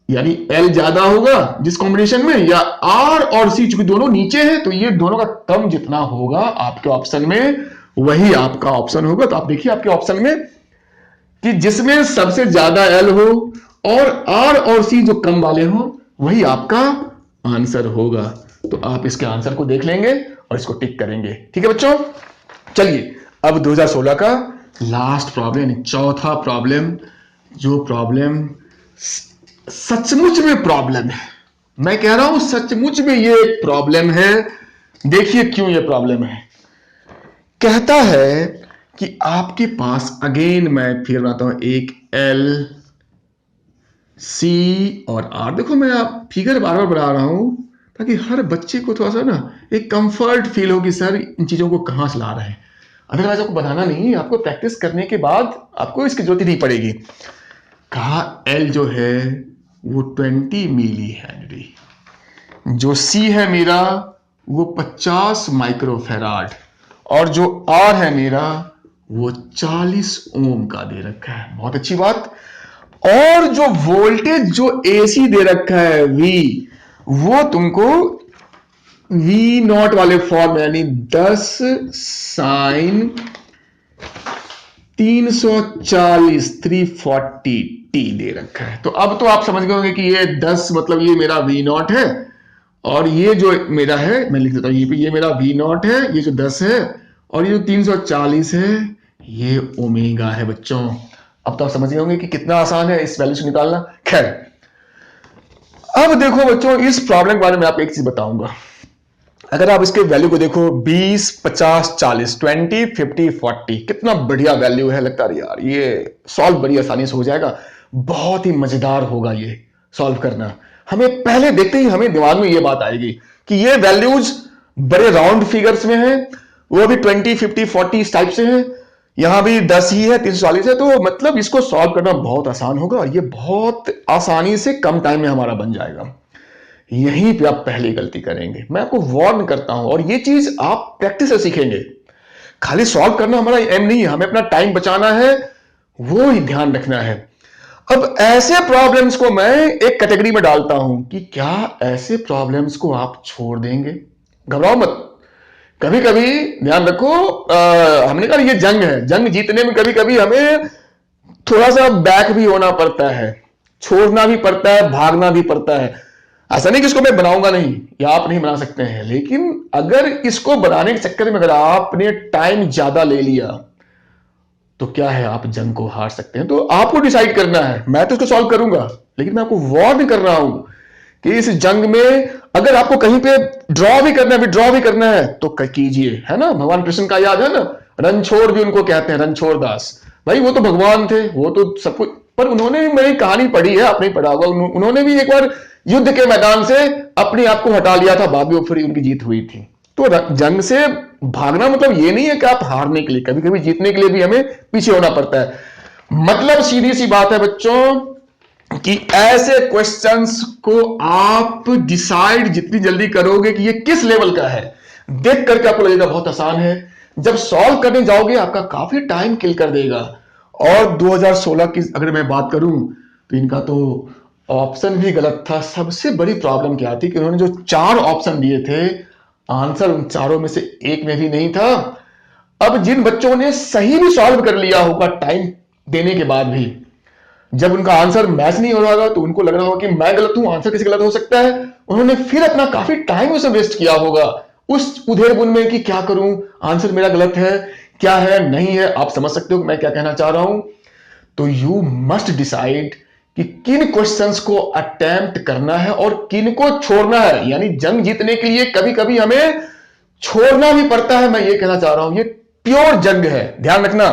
यानी L ज्यादा होगा जिस कॉम्बिनेशन में, या R और C चूंकि दोनों नीचे हैं तो ये दोनों का कम जितना होगा आपके ऑप्शन में वही आपका ऑप्शन होगा। तो आप देखिए आपके ऑप्शन में कि जिसमें सबसे ज्यादा L हो और R और C जो कम वाले हो वही आपका आंसर होगा। तो आप इसके आंसर को देख लेंगे और इसको टिक करेंगे। ठीक है बच्चों, चलिए अब 2016 का लास्ट प्रॉब्लम, चौथा प्रॉब्लम, जो प्रॉब्लम सचमुच में प्रॉब्लम है, मैं कह रहा हूं सचमुच में ये एक प्रॉब्लम है। देखिए क्यों ये प्रॉब्लम है। कहता है कि आपके पास अगेन मैं फिर बताता हूं एक L C और R। देखो मैं फिगर बार बार बना रहा हूं ताकि हर बच्चे को थोड़ा सा ना एक कंफर्ट फील हो कि सर इन चीजों को कहां से ला रहे हैं। अदरवाइज आपको बताना नहीं, आपको प्रैक्टिस करने के बाद आपको इसकी जरूरत नहीं पड़ेगी। कहा L जो है वो 20 मिली हेनरी, जो C है मेरा वो 50 माइक्रोफेराड, और जो R है मेरा वो 40 ओम का दे रखा है। बहुत अच्छी बात। और जो वोल्टेज जो AC दे रखा है V, वो तुमको V0 वाले फॉर्म यानी 10 साइन 340 340t दे रखा है। तो अब तो आप समझ गए होंगे कि ये 10 मतलब ये मेरा V0 है, और ये जो मेरा है मैं लिख देता हूं ये मेरा V0 है, ये जो 10 है, और ये जो 340 है ये ओमेगा है बच्चों। अब तो आप समझ गए होंगे कि कितना आसान है इस वैल्यू से निकालना। खैर, अब देखो बच्चों, इस प्रॉब्लम के बारे में आपको एक चीज बताऊंगा। अगर आप इसके वैल्यू को देखो 20, 50, 40, 20, 50, 40, कितना बढ़िया वैल्यू है। लगता है यार ये सॉल्व बड़ी आसानी से हो जाएगा, बहुत ही मजेदार होगा ये सॉल्व करना। हमें पहले देखते ही हमें दिमाग में ये बात आएगी कि ये वैल्यूज बड़े राउंड फिगर्स में है, वो भी 20, 50, 40 इस टाइप से है, यहां भी 10 ही है, 340 है, तो मतलब इसको सॉल्व करना बहुत आसान होगा और ये बहुत आसानी से कम टाइम में हमारा बन जाएगा। यहीं पे आप पहली गलती करेंगे, मैं आपको वार्न करता हूं, और ये चीज आप प्रैक्टिस से सीखेंगे। खाली सॉल्व करना हमारा एम नहीं है, हमें अपना टाइम बचाना है, वो ही ध्यान रखना है। अब ऐसे प्रॉब्लम्स को मैं एक कैटेगरी में डालता हूं कि क्या ऐसे प्रॉब्लम्स को आप छोड़ देंगे? घबराओ मत। कभी कभी ध्यान रखो, हमने कहा ये जंग है, जंग जीतने में कभी कभी हमें थोड़ा सा बैक भी होना पड़ता है, छोड़ना भी पड़ता है, भागना भी पड़ता है। ऐसा नहीं कि इसको मैं बनाऊंगा नहीं, या आप नहीं बना सकते हैं, लेकिन अगर इसको बनाने के चक्कर में अगर आपने टाइम ज्यादा ले लिया तो क्या है, आप जंग को हार सकते हैं। तो आपको डिसाइड करना है। मैं तो इसको सॉल्व करूंगा, लेकिन मैं आपको वार्न कर रहा हूं कि इस जंग में अगर आपको कहीं पे ड्रॉ भी करना है, विड्रॉ भी करना है तो कीजिए, है ना। भगवान कृष्ण का याद है ना, रणछोड़ भी उनको कहते हैं, रणछोड़ दास। भाई वो तो भगवान थे, वो तो सब कुछ, पर उन्होंने भी, मेरी कहानी पढ़ी है, आपने पढ़ा होगा, उन्होंने भी एक बार युद्ध के मैदान से अपने आप को हटा लिया था, बाद में फिर उनकी जीत हुई थी। तो जंग से भागना मतलब ये नहीं है कि आप हारने के लिए, कभी कभी जीतने के लिए भी हमें पीछे होना पड़ता है। मतलब सीधी सी बात है बच्चों कि ऐसे क्वेश्चंस को आप डिसाइड जितनी जल्दी करोगे कि ये किस लेवल का है, देख करके आपको लगेगा बहुत आसान है। जब सॉल्व करने जाओगे आपका काफी टाइम किल कर देगा। और 2016 की अगर मैं बात करूं तो इनका तो ऑप्शन भी गलत था। सबसे बड़ी प्रॉब्लम क्या थी कि उन्होंने जो 4 ऑप्शन दिए थे, आंसर उन चारों में से एक में भी नहीं था। अब जिन बच्चों ने सही भी सॉल्व कर लिया होगा टाइम देने के बाद भी, जब उनका आंसर मैच नहीं हो रहा होगा तो उनको लग रहा होगा कि मैं गलत हूं, आंसर कैसे गलत हो सकता है। उन्होंने फिर अपना काफी टाइम उसे वेस्ट किया होगा उस उधेड़ बुन में कि क्या करूं, आंसर मेरा गलत है, क्या है, नहीं है। आप समझ सकते हो मैं क्या कहना चाह रहा हूं। तो यू मस्ट डिसाइड कि किन क्वेश्चंस को अटेम्प्ट करना है और किन को छोड़ना है। यानी जंग जीतने के लिए कभी कभी हमें छोड़ना भी पड़ता है, मैं ये कहना चाह रहा हूं। ये प्योर जंग है, ध्यान रखना।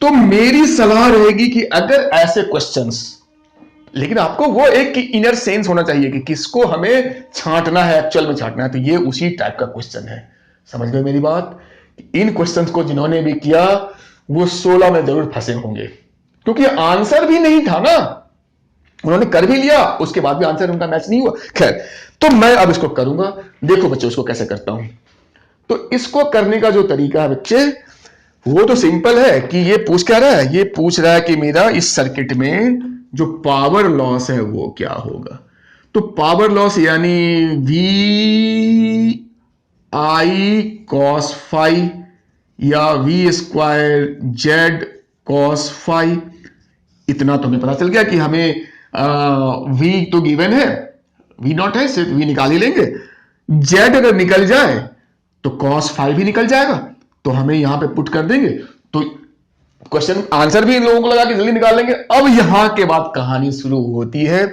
तो मेरी सलाह रहेगी कि अगर ऐसे क्वेश्चंस, लेकिन आपको वो एक इनर सेंस होना चाहिए कि किसको हमें छांटना है, एक्चुअल में छांटना है, तो ये उसी टाइप का क्वेश्चन है। समझ गए मेरी बात? इन क्वेश्चंस को जिन्होंने भी किया वो 16 में जरूर फंसे होंगे, क्योंकि आंसर भी नहीं था ना। उन्होंने कर भी लिया, उसके बाद भी आंसर उनका मैच नहीं हुआ। खैर, तो मैं अब इसको करूंगा। देखो बच्चों, इसको कैसे करता हूं। तो इसको करने का जो तरीका है बच्चे, वो तो सिंपल है कि ये पूछ क्या रहा है, ये पूछ रहा है कि मेरा इस सर्किट में जो पावर लॉस है वो क्या होगा। तो पावर लॉस यानी वी आई कॉस फाई या V square Z cos phi. इतना तो हमें पता चल गया कि हमें वी तो गिवन है, वी नॉट है, सिर्फ वी निकाल ही लेंगे। जेड अगर निकल जाए तो कॉस फाइव भी निकल जाएगा, तो हमें यहां पे पुट कर देंगे। तो क्वेश्चन आंसर भी इन लोगों को लगा कि जल्दी निकाल लेंगे। अब यहां के बाद कहानी शुरू होती है।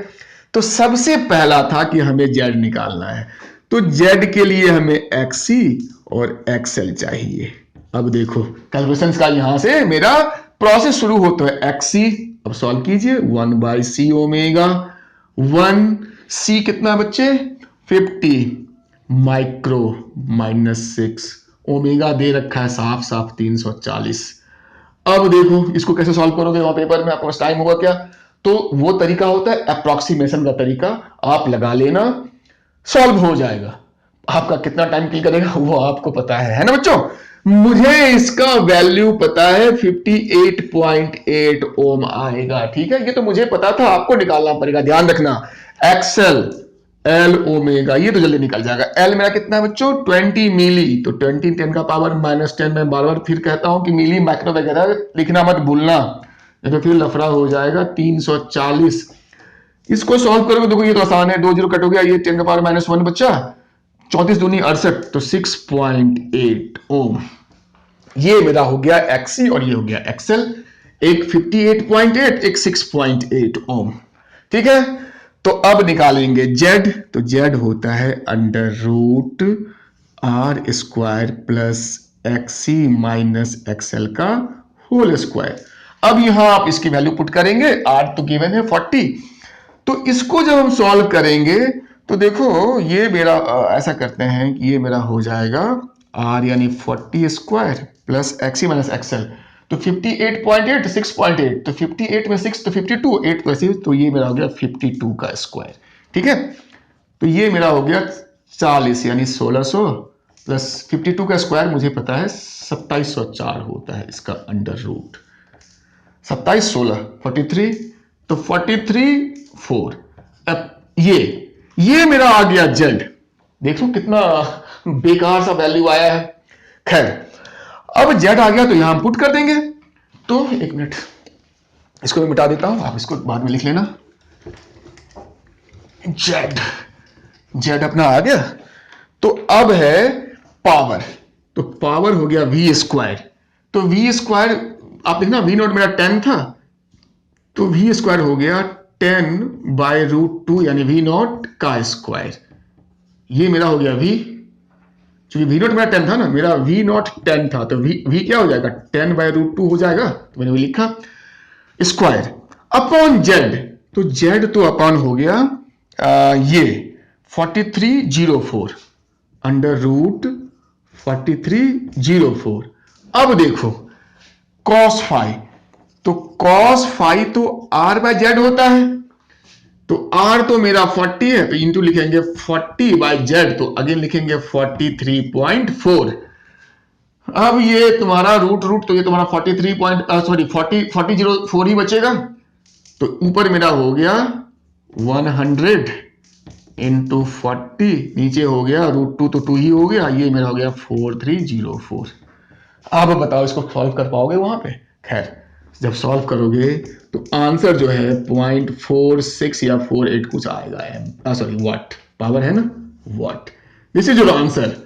तो सबसे पहला था कि हमें जेड निकालना है, तो जेड के लिए हमें एक्सी और एक्सएल चाहिए। अब देखो कैलकुलेशंस का यहां से मेरा प्रोसेस शुरू होता है। एक्सी, अब सॉल्व कीजिए, 1/c ओमेगा 1, c कितना बच्चे 50 माइक्रो -6 ओमेगा दे रखा है साफ साफ 340। अब देखो इसको कैसे सॉल्व करोगे, वहां पेपर में आपके पास टाइम होगा क्या? तो वो तरीका होता है अप्रोक्सीमेशन का तरीका, आप लगा लेना, सॉल्व हो जाएगा। आपका कितना टाइम किल करेगा वो आपको पता है ना बच्चों। मुझे इसका वैल्यू पता है 58.8 ओम आएगा, ठीक है। ये तो मुझे पता था, आपको निकालना पड़ेगा। ध्यान रखना, एक्सएल एल ओमेगा, ये तो जल्दी निकल जाएगा। एल मेरा कितना है बच्चों 20 मिली, तो 20 10 का पावर -10। मैं बार बार फिर कहता हूं कि मिली माइक्रो वगैरह लिखना मत भूलना, तो फिर लफड़ा हो जाएगा। 340, इसको सॉल्व करोगे देखो ये तो आसान है, 2 0 कट हो गया, ये 10 का पावर -1 बच्चा, 34 दूनी 68, तो 6.8 ओम। ये मेरा हो गया एक्सी और ये हो गया एक्सएल। एक 58.8, एक 6.8 ओम। ठीक है, तो अब निकालेंगे Z, तो Z होता है under root R square plus XC minus XL का होल स्क्वायर। अब यहां आप इसकी वैल्यू पुट करेंगे, R तो गिवन है 40, तो इसको जब हम सॉल्व करेंगे तो देखो ये मेरा ऐसा करते हैं कि ये मेरा हो जाएगा R यानी 40 square plus XC minus XL, तो 58.8 6.8, तो 58 में 6 तो 52, 8 में 6 तो ये मेरा हो गया 52 का स्क्वायर। ठीक है, तो ये मेरा हो गया 40 यानी 1600 प्लस 52 का स्क्वायर मुझे पता है 2704 होता है इसका अंडर रूट। 27 16 43, तो 43 4। अब ये मेरा आ गया जेड। देखो कितना बेकार सा वैल्यू आया है। खैर, अब जेड आ गया तो यहां पुट कर देंगे। तो एक मिनट, इसको मैं मिटा देता हूं, आप इसको बाद में लिख लेना। जेड अपना आ गया। तो अब है पावर, तो पावर हो गया वी स्क्वायर। तो वी स्क्वायर आप देखना, वी नॉट मेरा 10 था, तो वी स्क्वायर हो गया 10 बाय रूट 2 यानी वी नॉट का स्क्वायर। ये मेरा हो गया वी, क्योंकि वी नॉट मेरा 10 था ना, मेरा वी नॉट 10 था, तो वी क्या हो जाएगा 10 बाय रूट 2 हो जाएगा, तो मैंने वो लिखा स्क्वायर अपॉन जेड। तो जेड तो अपॉन हो गया ये 4304 अंडर रूट 4304। अब देखो cos फाई, तो cos फाई तो r बाय जेड होता है, तो r तो मेरा 40 है, तो इंटू लिखेंगे 40 बाय जेड, तो अगेन लिखेंगे 43.4। अब ये तुम्हारा रूट तो ये तुम्हारा 4004 ही बचेगा, तो ऊपर मेरा हो गया 100 इंटू 40, नीचे हो गया रूट 2 तो 2 ही हो गया, ये मेरा हो गया 4304। अब बताओ इसको सॉल्व कर पाओगे वहां पे? खैर, जब सॉल्व करोगे तो आंसर जो है 0.46 या 48 कुछ आएगा, सॉरी वाट, पावर है ना वाट, दिस इज योर आंसर।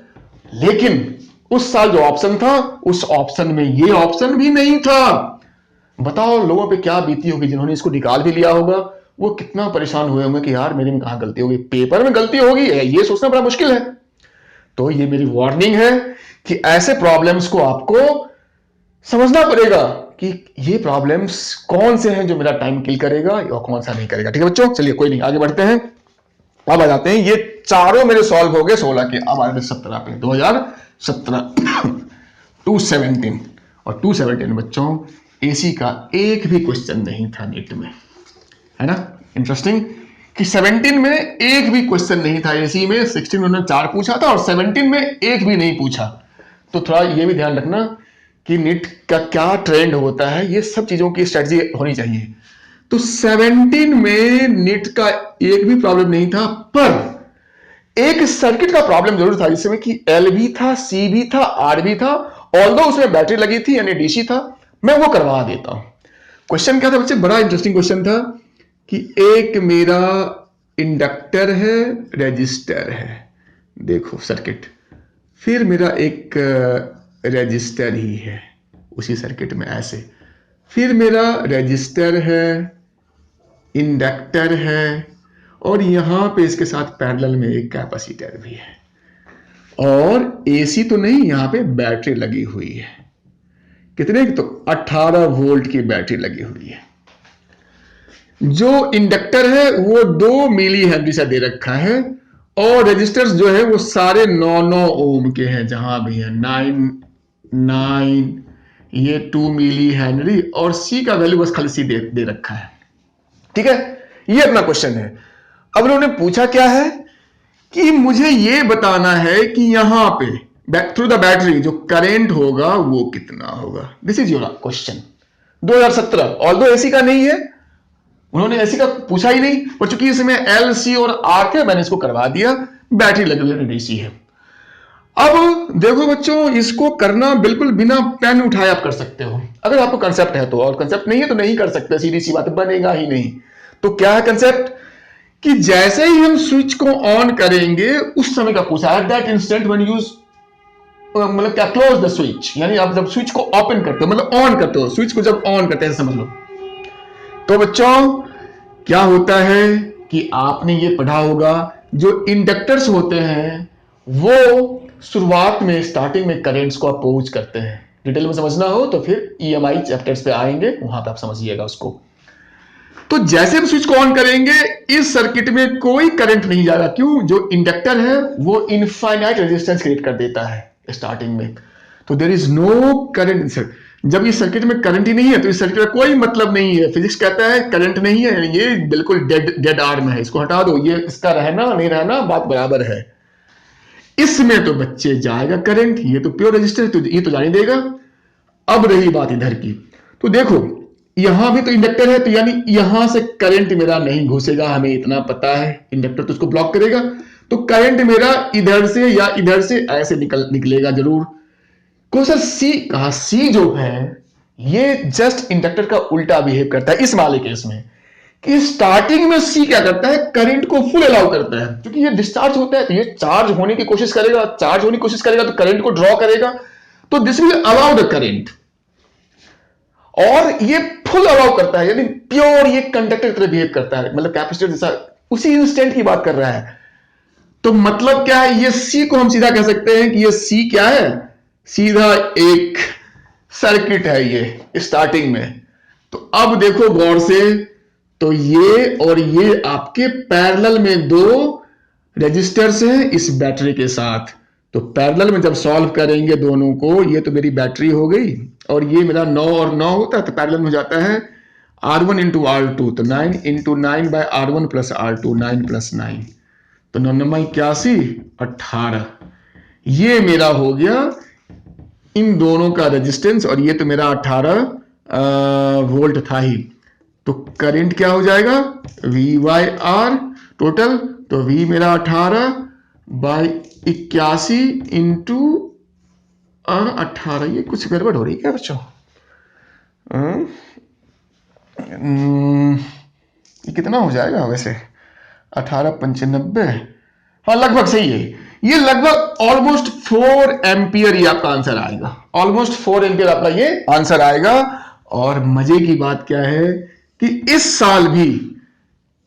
लेकिन उस साल जो ऑप्शन था उस ऑप्शन में ये ऑप्शन भी नहीं था। बताओ लोगों पे क्या बीती होगी जिन्होंने इसको निकाल भी लिया होगा, वो कितना परेशान हुए होंगे कि यार मेरे में कहां गलती होगी, पेपर में गलती होगी, ये सोचना बड़ा मुश्किल है। तो ये मेरी वार्निंग है कि ऐसे प्रॉब्लम्स को आपको समझना पड़ेगा कि ये प्रॉब्लम्स कौन से हैं जो मेरा टाइम किल करेगा और कौन सा नहीं करेगा। ठीक है बच्चों, चलिए कोई नहीं, आगे बढ़ते हैं। अब आ जाते हैं, ये चारों मेरे सॉल्व हो गए 16 के। अब आ जाते 17 पे, 2017 217, और 217 बच्चों एसी का एक भी क्वेश्चन नहीं था नीट में, है ना। इंटरेस्टिंग कि 17 में एक भी क्वेश्चन नहीं था एसी में। 16 उन्होंने 4 पूछा था और 17 में एक भी नहीं पूछा। तो थोड़ा ये भी ध्यान रखना कि नीट का क्या ट्रेंड होता है, ये सब चीजों की स्ट्रेटजी होनी चाहिए। तो 17 में नीट का एक भी प्रॉब्लम नहीं था, पर एक सर्किट का प्रॉब्लम जरूर था, जिसमें कि एल भी था, सी भी था, आर भी था, ऑल्दो उसमें बैटरी लगी थी यानी डीसी था। मैं वो करवा देता हूं। क्वेश्चन क्या था बच्चे, बड़ा इंटरेस्टिंग क्वेश्चन था कि एक मेरा इंडक्टर है, रेजिस्टर है, देखो सर्किट, फिर मेरा एक रेजिस्टर ही है उसी सर्किट में ऐसे, फिर मेरा रेजिस्टर है, इंडक्टर है, और यहां पे इसके साथ पैरेलल में एक कैपेसिटर भी है, और एसी तो नहीं, यहां पे बैटरी लगी हुई है। कितने? तो 18 वोल्ट की बैटरी लगी हुई है। जो इंडक्टर है वो 2 मिली हेनरी से दे रखा है, और रेजिस्टर्स जो है वो सारे 9 ओम के हैं, जहां भी है 9 ये 2 मिली हेनरी, और सी का वैल्यू बस खाली सी दे रखा है। ठीक है, ये अपना क्वेश्चन है। अब उन्होंने पूछा क्या है कि मुझे ये बताना है कि यहां पे थ्रू द बैटरी जो करंट होगा वो कितना होगा। This is your question 2017। Although AC का नहीं है, उन्होंने एसी का पूछा ही नहीं, और चूंकि इसमें एल सी और आर थे मैंने इसको करवा दिया, बैटरी लगी हुई डीसी है। अब देखो बच्चों, इसको करना बिल्कुल बिना पेन उठाए आप कर सकते हो, अगर आपको कंसेप्ट है तो, और कंसेप्ट नहीं है तो नहीं कर सकते, सीधी सी बात, बनेगा ही नहीं। तो क्या है कंसेप्ट कि जैसे ही हम स्विच को ऑन करेंगे उस समय का पूछा, at that instant when you मतलब क्या, क्लोज द स्विच, यानी आप जब स्विच को ओपन करते हो मतलब ऑन करते हो, स्विच को जब ऑन करते हैं समझ लो। तो बच्चों क्या होता है कि आपने ये पढ़ा होगा, जो इंडक्टर्स होते हैं वो शुरुआत में स्टार्टिंग में करेंट्स को अपोज करते हैं। डिटेल में समझना हो तो फिर ईएमआई चैप्टर्स पे आएंगे, वहां पे आप समझिएगा उसको। तो जैसे हम स्विच को ऑन करेंगे इस सर्किट में कोई करंट नहीं जाएगा। क्यों? जो इंडक्टर है वो इनफाइनाइट रेजिस्टेंस क्रिएट कर देता है स्टार्टिंग में, तो देयर इज नो करंट। जब इस सर्किट में करंट ही नहीं है तो इस सर्किट का कोई मतलब नहीं है। फिजिक्स कहता है करंट नहीं है, ये बिल्कुल डेड आर्म है, इसको हटा दो, ये इसका रहना नहीं रहना बात बराबर है। इसमें तो बच्चे जाएगा करंट, ये तो प्योर रेजिस्टेंस, तो ये तो जाने देगा। अब रही बात इधर की, तो देखो यहां भी तो इंडक्टर है, तो यानी यहां से करंट मेरा नहीं घुसेगा, हमें इतना पता है। इंडक्टर तो उसको ब्लॉक करेगा, तो करंट मेरा इधर से या इधर से ऐसे निकलेगा जरूर। क्वेश्चन सी कहा, सी जो है ये जस्ट इंडक्टर का उल्टा बिहेव करता है इस वाले केस में, कि स्टार्टिंग में सी क्या करता है, करंट को फुल अलाउ करता है। क्योंकि ये डिस्चार्ज होता है तो ये चार्ज होने की कोशिश करेगा, चार्ज होने की कोशिश करेगा तो करंट को ड्रॉ करेगा, तो this will allow the current. और ये फुल अलाउ करता है, यानी प्योर ये कंडक्टर की तरह बिहेव करता है, मतलब कैपेसिटर जैसा, उसी इंस्टेंट की बात कर रहा है। तो मतलब क्या है, ये सी को हम सीधा कह सकते हैं कि ये सी क्या है, सीधा एक सर्किट है ये स्टार्टिंग में। तो अब देखो गौर से, तो ये और ये आपके पैरेलल में दो रेजिस्टर्स हैं इस बैटरी के साथ। तो पैरेलल में जब सॉल्व करेंगे दोनों को, ये तो मेरी बैटरी हो गई और ये मेरा 9 और 9 होता है, तो पैरेलल में हो जाता है R1 इंटू R2, तो 9 into 9 bye R1 plus R2, 9 plus 9, तो 9 9 81, 18। ये मेरा हो गया इन दोनों का रेजिस्टेंस, और ये तो मेरा 18 वोल्ट था ही। तो करंट क्या हो जाएगा, V बाय R टोटल, तो V मेरा 18 बाय 81 इंटू 18। ये कुछ गड़बड़ हो रही है क्या बच्चों? ये कितना हो जाएगा वैसे, 1895, हाँ लगभग सही है। ये लगभग ऑलमोस्ट 4 एम्पियर ये आपका आंसर आएगा, ऑलमोस्ट 4 एम्पियर आपका ये आंसर आएगा। और मजे की बात क्या है कि इस साल भी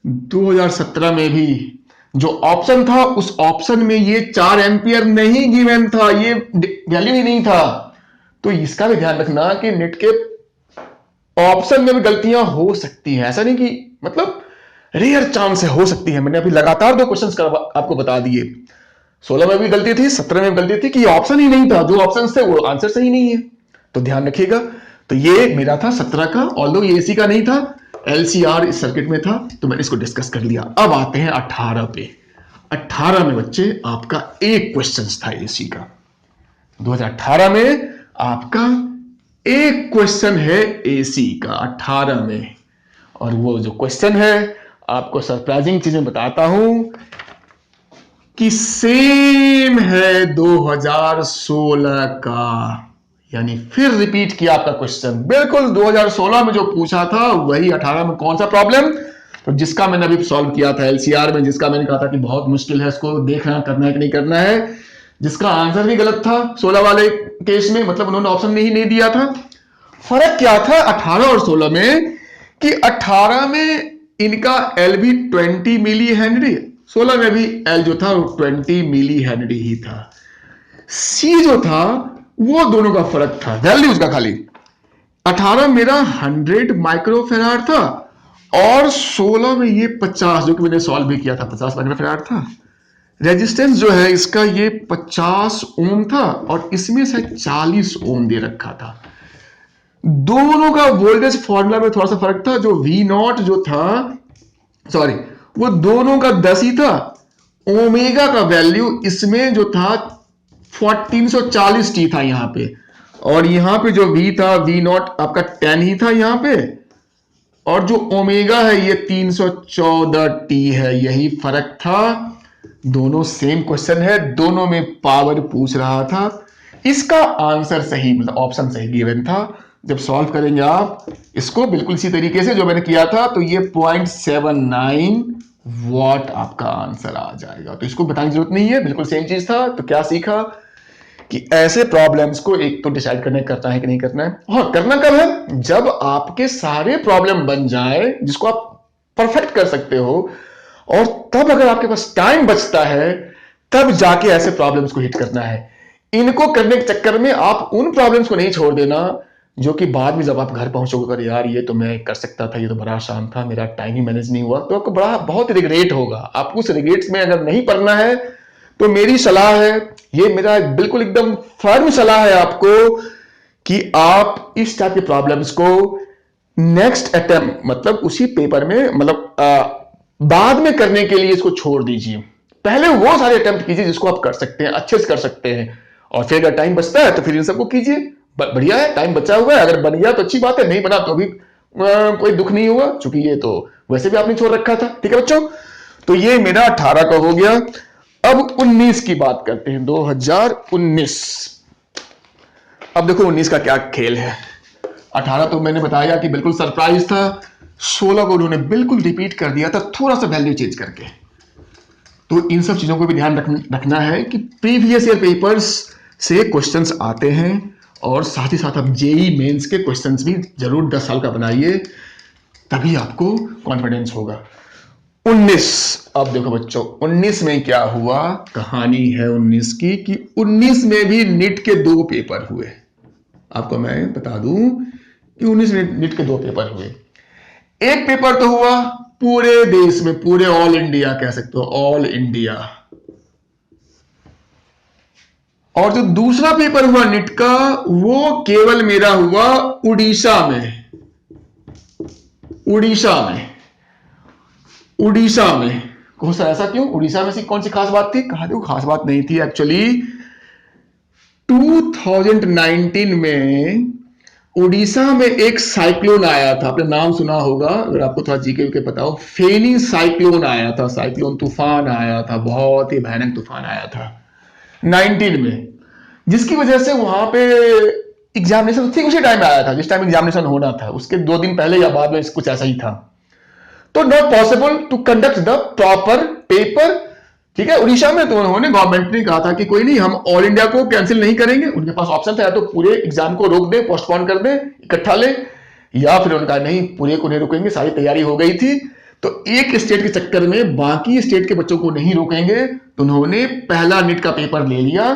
2017 में भी जो ऑप्शन था उस ऑप्शन में ये 4 एम्पियर नहीं गिवन था, ये वैल्यू ही नहीं था। तो इसका भी ध्यान रखना कि नेट के ऑप्शन में भी गलतियां हो सकती हैं, ऐसा नहीं कि मतलब रेयर चांस है, हो सकती है। मैंने अभी लगातार 2 क्वेश्चंस आपको बता दिए, 16 में भी गलती थी, 17 में भी गलती थी कि ऑप्शन ही नहीं था, जो ऑप्शन थे वो आंसर सही नहीं है, तो ध्यान रखिएगा। तो ये मेरा था 17 का, ऑल्दो ये एसी का नहीं था, एलसीआर इस सर्किट में था, तो मैंने इसको डिस्कस कर लिया। अब आते हैं 18 पे। 18 में बच्चे आपका एक क्वेश्चन था एसी का, 2018 में आपका एक क्वेश्चन है एसी का 18 में। और वो जो क्वेश्चन है आपको सरप्राइजिंग चीजें बताता हूं कि सेम है 2016 का, यानी फिर रिपीट किया आपका क्वेश्चन, बिल्कुल 2016 में जो पूछा था वही 18 में। कौन सा प्रॉब्लम? तो जिसका मैंने अभी सॉल्व किया था एलसीआर में, जिसका मैंने कहा था कि बहुत मुश्किल है, इसको देखना करना है कि नहीं करना है, जिसका आंसर भी गलत था 16 वाले केस में, मतलब उन्होंने ऑप्शन नहीं दिया था। फर्क क्या था 18 और 16 में कि 18 में इनका एल भी 20 मिली हेनरी, 16 में भी एल जो था वो 20 मिली हेनरी ही था। सी जो था वो दोनों का फर्क था वैल्यूज का खाली। 18 मेरा 100 माइक्रोफेराड था और 16 में ये 50, जो कि मैंने सॉल्व भी किया था, 50 माइक्रोफेराड था। रेजिस्टेंस जो है इसका ये 50 ओम था और इसमें से 40 ओम दे रखा था। दोनों का वोल्टेज फॉर्मूला में थोड़ा सा फर्क था, जो V नॉट जो था, सॉरी, वो दोनों का 10 ही था। ओमेगा का वैल्यू इसमें जो था 1440 टी था यहां पे, और यहां पे जो V था, V नॉट आपका 10 ही था यहां पे, और जो ओमेगा है ये 314 टी है। यही फर्क था। दोनों सेम क्वेश्चन है, दोनों में पावर पूछ रहा था। इसका आंसर सही, मतलब ऑप्शन सही गिवन था। जब सॉल्व करेंगे आप इसको बिल्कुल इसी तरीके से जो मैंने किया था, तो ये 0.79 वॉट आपका आंसर आ जाएगा। तो इसको बताने की जरूरत नहीं है, बिल्कुल सेम चीज था। तो क्या सीखा कि ऐसे प्रॉब्लम्स को एक तो डिसाइड करना है कि नहीं करना है। हाँ, करना कब है? जब आपके सारे प्रॉब्लम बन जाए जिसको आप परफेक्ट कर सकते हो, और तब अगर आपके पास टाइम बचता है तब जाके ऐसे प्रॉब्लम्स को हिट करना है। इनको करने के चक्कर में आप उन प्रॉब्लम्स को नहीं छोड़ देना जो कि बाद में जब आप घर पहुंचोगे, अगर यार ये तो मैं कर सकता था, ये तो बड़ा आसान था, मेरा टाइम ही मैनेज नहीं हुआ, तो आपको बहुत रिग्रेट होगा। आपको उस रिग्रेट्स में अगर नहीं पड़ना है तो मेरी सलाह है, ये मेरा बिल्कुल एकदम फर्म सलाह है आपको, कि आप इस टाइप के प्रॉब्लम्स को नेक्स्ट अटेम्प्ट, मतलब उसी पेपर में, मतलब बाद में करने के लिए इसको छोड़ दीजिए। पहले वो सारे अटेम्प्ट कीजिए जिसको आप कर सकते हैं, अच्छे से कर सकते हैं, और फिर अगर टाइम बचता है तो फिर इन सबको कीजिए। बढ़िया है, टाइम बचा हुआ है, अगर बन गया तो अच्छी बात है, नहीं बना तो भी कोई दुख नहीं हुआ, क्योंकि ये तो वैसे भी आपने छोड़ रखा था। ठीक है बच्चों, तो ये मेरा 18 का हो गया। अब 19 की बात करते हैं, 2019। अब देखो 19 का क्या खेल है। 18 तो मैंने बताया कि बिल्कुल सरप्राइज था, 16 को उन्होंने बिल्कुल रिपीट कर दिया था, थोड़ा सा वैल्यू चेंज करके। तो इन सब चीजों को भी ध्यान रखना है कि प्रीवियस ईयर पेपर्स से क्वेश्चंस आते हैं, और साथ ही साथ आप जेई मेंस के क्वेश्चंस भी जरूर 10 साल का बनाइए, तभी आपको कॉन्फिडेंस होगा। 19, अब देखो बच्चों 19 में क्या हुआ, कहानी है 19 की, कि 19 में भी नीट के 2 पेपर हुए। आपको मैं बता दूं कि 19 में नीट के 2 पेपर हुए। एक पेपर तो हुआ पूरे देश में, पूरे ऑल इंडिया कह सकते हो, ऑल इंडिया, और जो दूसरा पेपर हुआ नीट का, वो केवल मेरा हुआ उड़ीसा में। उड़ीसा में कौन सा, ऐसा क्यों? उड़ीसा में सी कौन सी खास बात थी? कहा देखो खास बात नहीं थी एक्चुअली। 2019 में उड़ीसा में एक साइक्लोन आया था, आपने नाम सुना होगा अगर आपको थोड़ा जीके के पता हो। फेनी साइक्लोन आया था, साइक्लोन तूफान आया था, बहुत ही भयानक तूफान आया था 19 में, जिसकी वजह से वहां पे एग्जामिनेशन ठीक उसी टाइम आया था जिस टाइम एग्जामिनेशन होना था, उसके 2 दिन पहले या बाद में कुछ ऐसा ही था। तो not possible to conduct the proper paper. ठीक है, उड़ीसा में तो उन्होंने, गवर्नमेंट ने कहा था कि कोई नहीं, हम ऑल इंडिया को कैंसिल नहीं करेंगे। उनके पास ऑप्शन था, या तो पूरे एग्जाम को रोक दें, पोस्टपोन कर दें, इकट्ठा ले, या फिर उन्होंने कहा नहीं, पूरे को नहीं रोकेंगे, सारी तैयारी हो गई थी, तो एक स्टेट के चक्कर में बाकी स्टेट के बच्चों को नहीं रोकेंगे, तो उन्होंने पहला नीट का पेपर ले लिया,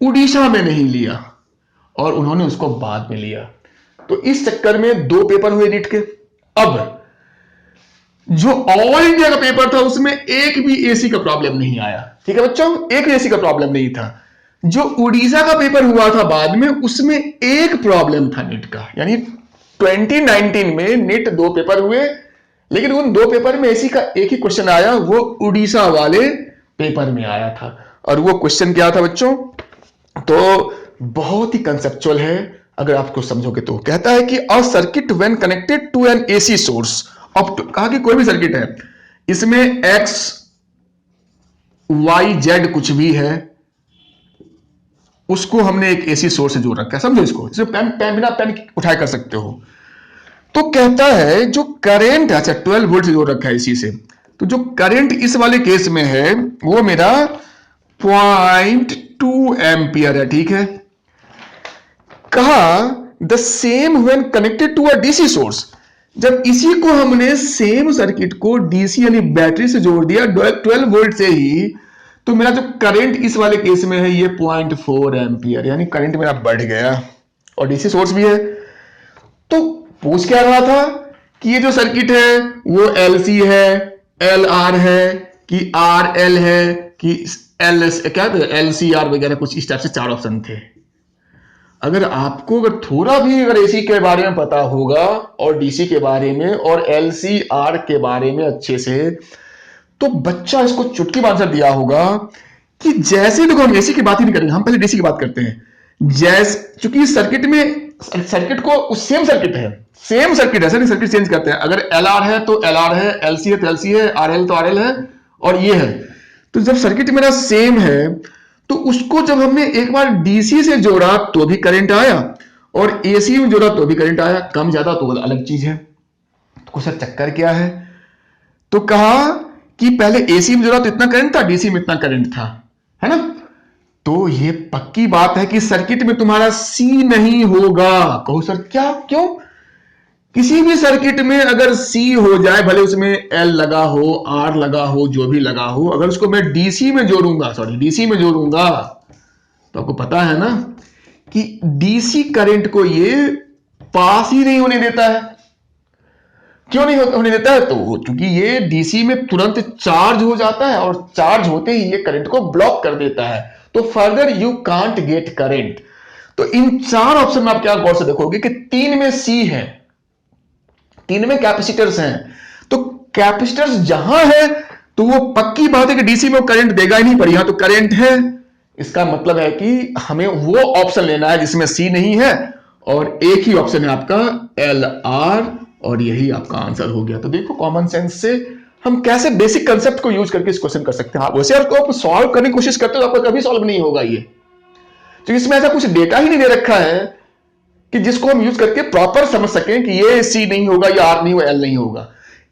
उड़ीसा में नहीं लिया, और उन्होंने उसको बाद में लिया। तो इस चक्कर में 2 पेपर हुए नीट के। अब जो ऑल इंडिया का पेपर था उसमें एक भी एसी का प्रॉब्लम नहीं आया। ठीक है बच्चों, एक एसी का प्रॉब्लम नहीं था। जो उड़ीसा का पेपर हुआ था बाद में, उसमें एक प्रॉब्लम था नीट का। यानी 2019 में नीट 2 पेपर हुए, लेकिन उन 2 पेपर में एसी का एक ही क्वेश्चन आया, वो उड़ीसा वाले पेपर में आया था। और वो क्वेश्चन क्या था बच्चों? तो बहुत ही कंसेप्चुअल है, अगर आपको समझोगे तो। कहता है कि a circuit when connected to an AC source, अब कहा कि कोई भी सर्किट है, इसमें एक्स वाई जेड कुछ भी है, उसको हमने एक एसी सोर्स से जोड़ रखा है। समझो इसको, इसे बिना पेन उठाए कर सकते हो। तो कहता है जो करंट, अच्छा 12 वोल्ट से जोड़ रखा है इसी से, तो जो करंट इस वाले केस में है वो मेरा 0.2 एम्पियर है। ठीक है, कहा the same when connected to a DC source, जब इसी को हमने सेम सर्किट को डीसी यानी बैटरी से जोड़ दिया 12 वोल्ट से ही, तो मेरा जो करंट इस वाले केस में है ये 0.4 एम्पियर, यानी करंट मेरा बढ़ गया, और डीसी सोर्स भी है। तो पूछ क्या रहा था कि ये जो सर्किट है वो एलसी है, एलआर है, कि आरएल है, कि एल क्या एलसीआर वगैरह, कुछ इस टाइप से 4 ऑप्शन थे। अगर आपको अगर थोड़ा भी अगर एसी के बारे में पता होगा, और डीसी के बारे में, और एलसीआर के बारे में अच्छे से, तो बच्चा इसको चुटकी में आंसर दिया होगा कि जैसे, देखो हम एसी की बात ही नहीं करेंगे, हम पहले डीसी की बात करते हैं। चूंकि सर्किट में, सर्किट को सेम सर्किट है, ऐसा नहीं सर्किट चेंज करते हैं। अगर एलआर है तो एलआर है, एलसी है तो एलसी है, आरएल तो आरएल है, और ये है। तो जब सर्किट मेरा सेम है, तो उसको जब हमने एक बार डीसी से जोड़ा तो भी करंट आया, और एसी में जोड़ा तो भी करंट आया। कम ज्यादा तो अलग चीज है। तो सर चक्कर क्या है? तो कहा कि पहले एसी में जोड़ा तो इतना करंट था, डीसी में इतना करंट था, है ना। तो ये पक्की बात है कि सर्किट में तुम्हारा सी नहीं होगा। कहो सर क्या, क्यों? किसी भी सर्किट में अगर सी हो जाए, भले उसमें एल लगा हो, आर लगा हो, जो भी लगा हो, अगर उसको मैं डीसी में जोड़ूंगा, तो आपको पता है ना कि डीसी करंट को ये पास ही नहीं होने देता है। क्यों नहीं होने देता है? तो क्योंकि ये डीसी में तुरंत चार्ज हो जाता है और चार्ज होते ही ये करंट को ब्लॉक कर देता है, तो further you can't get current. तो इन चार ऑप्शन में आप क्या गौर से देखोगे कि 3 में सी है, 3 में कैपेसिटर्स हैं। तो कैपेसिटर्स जहां है तो वो पक्की बात है कि डीसी में करंट देगा ही नहीं, पर यहां तो करंट है। इसका मतलब है कि हमें वो ऑप्शन लेना है जिसमें सी नहीं है, और एक ही ऑप्शन है आपका एल आर, और यही आपका आंसर हो गया। तो देखो कॉमन सेंस से हम कैसे बेसिक कंसेप्ट को यूज करके इस क्वेश्चन कर सकते हैं। वैसे आप सॉल्व करने की कोशिश करते हो तो आपका कभी सॉल्व नहीं होगा ये, तो इसमें ऐसा कुछ डेटा ही नहीं दे रखा है कि जिसको हम यूज करके प्रॉपर समझ सकें कि ये सी नहीं होगा, या आर नहीं होगा, एल नहीं होगा।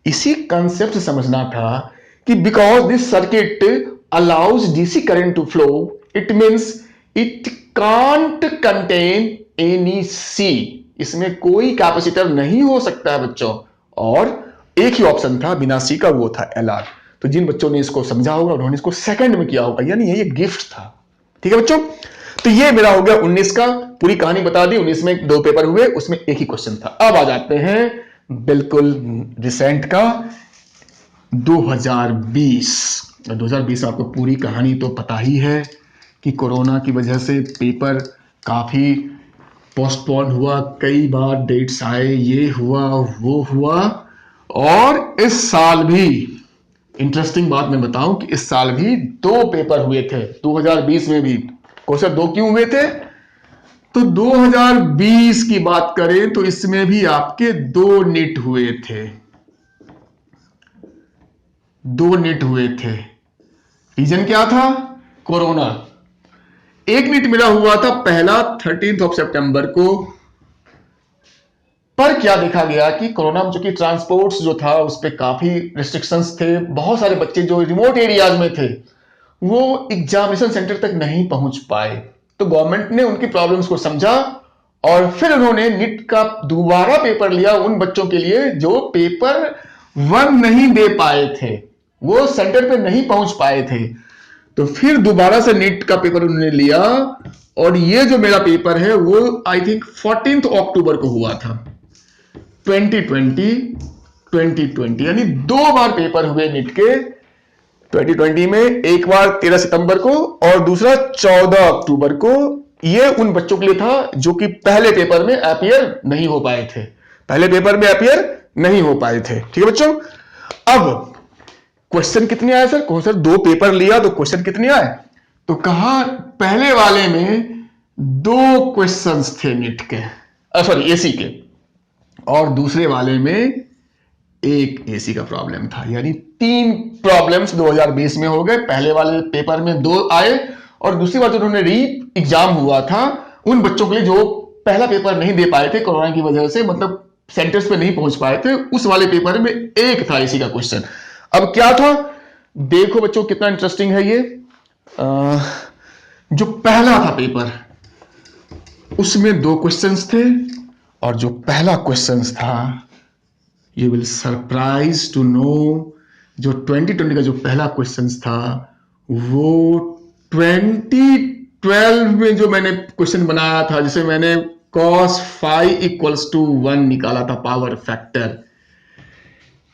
इसी कंसेप्ट से समझना था कि because this circuit allows DC current to flow, it means it can't contain any C. इसमें कोई कैपेसिटर नहीं हो सकता है बच्चों, और एक ही ऑप्शन था बिना सी का, वो था एल आर। तो जिन बच्चों ने इसको समझा होगा उन्होंने इसको सेकंड में किया होगा, यानी ये गिफ्ट था। ठीक है बच्चों, तो ये मेरा हो गया 19 का, पूरी कहानी बता दी। 19 में 2 पेपर हुए, उसमें एक ही क्वेश्चन था। अब आ जाते हैं बिल्कुल रिसेंट का 2020। 2020 आपको पूरी कहानी तो पता ही है कि कोरोना की वजह से पेपर काफी पोस्टपोन हुआ, कई बार डेट्स आए, ये हुआ वो हुआ। और इस साल भी इंटरेस्टिंग बात मैं बताऊं कि इस साल भी 2 पेपर हुए थे, 2020 में भी। क्वेश्चन 2 क्यों हुए थे? तो 2020 की बात करें तो इसमें भी आपके 2 नीट हुए थे, 2 नीट हुए थे। रीजन क्या था? कोरोना। एक नीट मिला हुआ था पहला 13 सितंबर को, पर क्या देखा गया कि कोरोना में चूंकि ट्रांसपोर्ट्स जो था उस पर काफी रिस्ट्रिक्शंस थे, बहुत सारे बच्चे जो रिमोट एरियाज में थे वो एग्जामिनेशन सेंटर तक नहीं पहुंच पाए। तो गवर्नमेंट ने उनकी प्रॉब्लम्स को समझा और फिर उन्होंने नीट का दोबारा पेपर लिया उन बच्चों के लिए जो पेपर 1 नहीं दे पाए थे, वो सेंटर पे नहीं पहुंच पाए थे। तो फिर दोबारा से नीट का पेपर उन्होंने लिया, और ये जो मेरा पेपर है वो आई थिंक 14 अक्टूबर को हुआ था, 2020, यानी 2 बार पेपर हुए नीट के। 2020 में एक बार 13 सितंबर को और दूसरा 14 अक्टूबर को। ये उन बच्चों के लिए था जो कि पहले पेपर में अपीयर नहीं हो पाए थे, ठीक है बच्चों। अब क्वेश्चन कितने आए सर? कौन सर 2 पेपर लिया तो क्वेश्चन कितने आए? तो कहा पहले वाले में 2 क्वेश्चंस थे नीट के, सॉरी एसी के, और दूसरे वाले में एक एसी का प्रॉब्लम था, यानी 3 प्रॉब्लम्स 2020 में हो गए। पहले वाले पेपर में 2 आए, और दूसरी बार जो उन्होंने री एग्जाम हुआ था उन बच्चों के लिए जो पहला पेपर नहीं दे पाए थे कोरोना की वजह से, मतलब सेंटर्स पे नहीं पहुंच पाए थे, उस वाले पेपर में एक था एसी का क्वेश्चन। अब क्या था देखो बच्चों, कितना इंटरेस्टिंग है ये। जो पहला था पेपर उसमें 2 क्वेश्चंस थे, और जो पहला क्वेश्चंस था, you will surprise to know, जो 2020 का जो पहला क्वेश्चंस था वो 2012 में जो मैंने क्वेश्चन बनाया था, जिसे मैंने cos phi इक्वल्स टू 1 निकाला था power factor,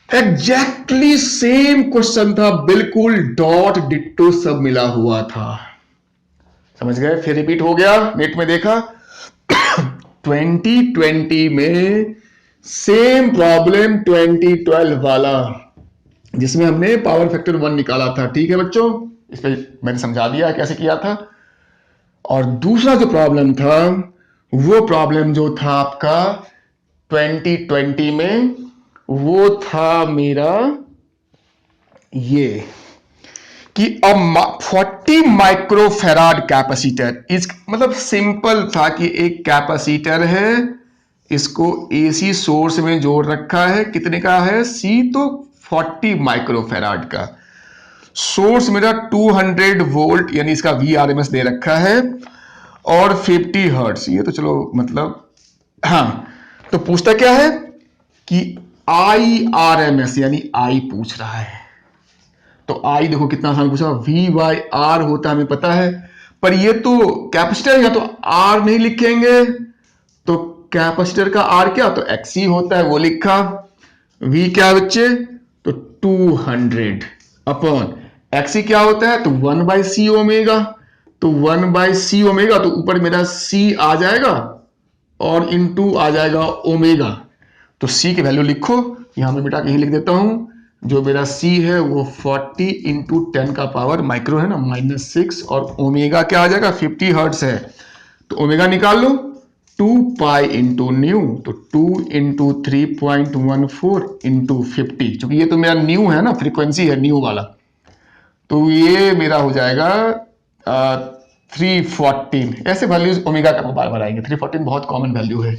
exactly same question था, बिल्कुल डॉट डिट्टो सब मिला हुआ था। समझ गए? फिर रिपीट हो गया, नेट में देखा 2020 में सेम प्रॉब्लम 2012 वाला, जिसमें हमने पावर फैक्टर 1 निकाला था। ठीक है बच्चों, इस पे मैंने समझा दिया कैसे किया था। और दूसरा जो प्रॉब्लम था वो प्रॉब्लम जो था आपका 2020 में, वो था मेरा ये कि 40 माइक्रोफेराड कैपेसिटर इस, मतलब सिंपल था कि एक कैपेसिटर है, इसको एसी सोर्स में जोड़ रखा है, कितने का है? सी, तो 40 माइक्रोफेराड का। सोर्स मेरा 200 वोल्ट यानी इसका VRMS दे रखा है और 50 हर्ट्ज, ये तो चलो मतलब हाँ। तो पूछता क्या है कि IRMS यानी आई पूछ रहा है। तो आई देखो कितना आसान पूछा, V/R होता है हमें पता है, पर ये तो कैपेसिटर या तो R नहीं लिखेंगे, तो कैपेसिटर का R क्या, तो XC होता है, वो लिखा। V क्या है बच्चे, तो 200 अपॉन XC क्या होता है, तो 1/C ओमेगा। तो 1/C ओमेगा, तो ऊपर मेरा C आ जाएगा और इनटू आ जाएगा ओमेगा। तो C की वैल्यू लिखो, यहां मैं बेटा कहीं लिख देता हूं। जो मेरा C है वो 40 इंटू 10 का पावर माइक्रो है ना, -6, और ओमेगा क्या आ जाएगा, 50 हर्ट्ज है। तो ओमेगा निकाल लो, 2 पाई इंटू न्यू, तो 2 इंटू 3.14 इंटू 50, क्योंकि ये तो मेरा न्यू है ना, फ्रीक्वेंसी है न्यू वाला, तो ये मेरा हो जाएगा 314। ऐसे वैल्यूज ओमेगा का बार बार आएंगे। 314 बहुत कॉमन वैल्यू है,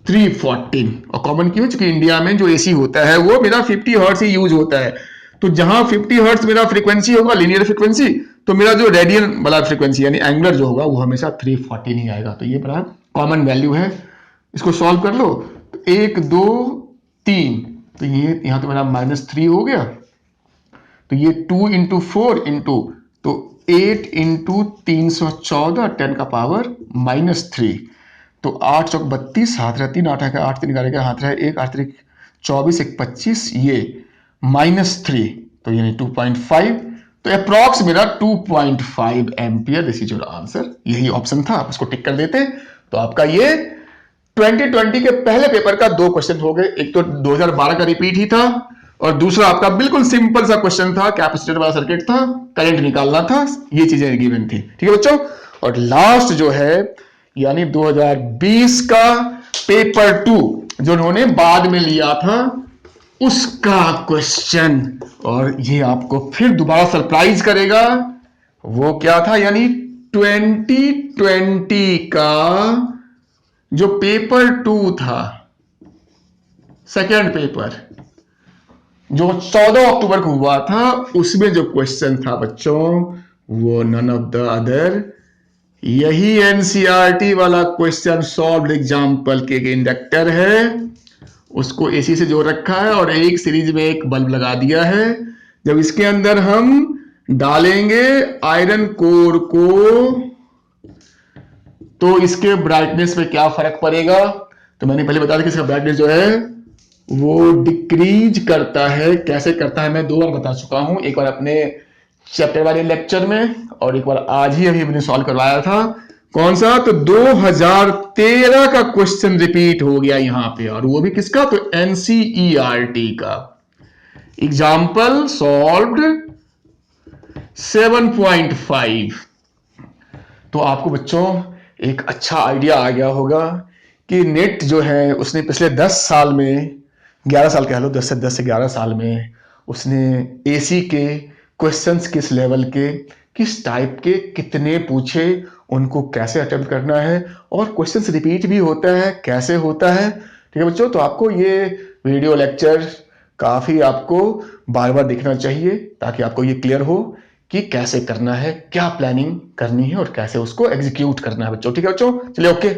314। और कॉमन क्यों, क्योंकि इंडिया में जो एसी होता है वो मेरा 50 हर्ट्ज ही यूज होता है। तो जहां 50 हर्ट्ज मेरा फ्रीक्वेंसी होगा, लीनियर फ्रीक्वेंसी, तो मेरा जो रेडियन वाला फ्रीक्वेंसी यानी एंगुलर जो होगा वो हमेशा 314 ही आएगा। तो ये बड़ा कॉमन वैल्यू है। इसको सॉल्व कर लो, तो 1 2 3, तो ये यहां तो मेरा -3 हो गया। तो ये 2 इंटू 4 इंटू, तो 8 इंटू 314, 10 का पावर -3। तो 8 चौक 32, हाथ रहा 3, 8 है 8, 3 का हाथ रहा 1, 8 3 24, 1 25, ये -3, तो यानी 2.5। तो अप्रॉक्स मेरा 2.5 ampere, this is your answer. यही ऑप्शन था, आप इसको टिक कर देते। तो आपका ये 2020 के पहले पेपर का 2 क्वेश्चन हो गए। एक तो 2012 का रिपीट ही था, और दूसरा आपका बिल्कुल सिंपल सा क्वेश्चन था, कैपेसिटर वाला सर्किट था, करंट निकालना था, ये चीजें गिवन थी। ठीक है बच्चों। और लास्ट जो है यानी 2020 का पेपर 2 जो उन्होंने बाद में लिया था, उसका क्वेश्चन, और ये आपको फिर दोबारा सरप्राइज करेगा। वो क्या था, यानी 2020 का जो पेपर 2 था, सेकेंड पेपर, जो 14 अक्टूबर को हुआ था, उसमें जो क्वेश्चन था बच्चों, वो नन ऑफ द अदर यही एनसीईआरटी वाला क्वेश्चन सॉल्व्ड एग्जाम्पल के इंडक्टर है, उसको एसी से जोड़ रखा है और एक सीरीज में एक बल्ब लगा दिया है। जब इसके अंदर हम डालेंगे आयरन कोर को, तो इसके ब्राइटनेस में क्या फर्क पड़ेगा, तो मैंने पहले बताया कि इसका ब्राइटनेस जो है वो डिक्रीज करता है। कैसे करता है मैं 2 बार बता चुका हूं, एक बार अपने चैप्टर वाले लेक्चर में और एक बार आज ही अभी मैंने सॉल्व करवाया था। कौन सा, तो 2013 का क्वेश्चन रिपीट हो गया यहां पे, और वो भी किसका, तो एनसीईआरटी का। Example solved 7.5। तो आपको बच्चों एक अच्छा आइडिया आ गया होगा कि नेट जो है उसने पिछले 10 साल में, 11 साल कह लो, 10 से 11 साल में उसने एसी के क्वेश्चंस किस लेवल के, किस टाइप के, कितने पूछे, उनको कैसे अटेम्प्ट करना है, और क्वेश्चंस रिपीट भी होता है, कैसे होता है। ठीक है बच्चों। तो आपको ये वीडियो लेक्चर काफी आपको बार बार देखना चाहिए, ताकि आपको ये क्लियर हो कि कैसे करना है, क्या प्लानिंग करनी है और कैसे उसको एग्जीक्यूट करना है बच्चों। ठीक है बच्चों, चलिए ओके।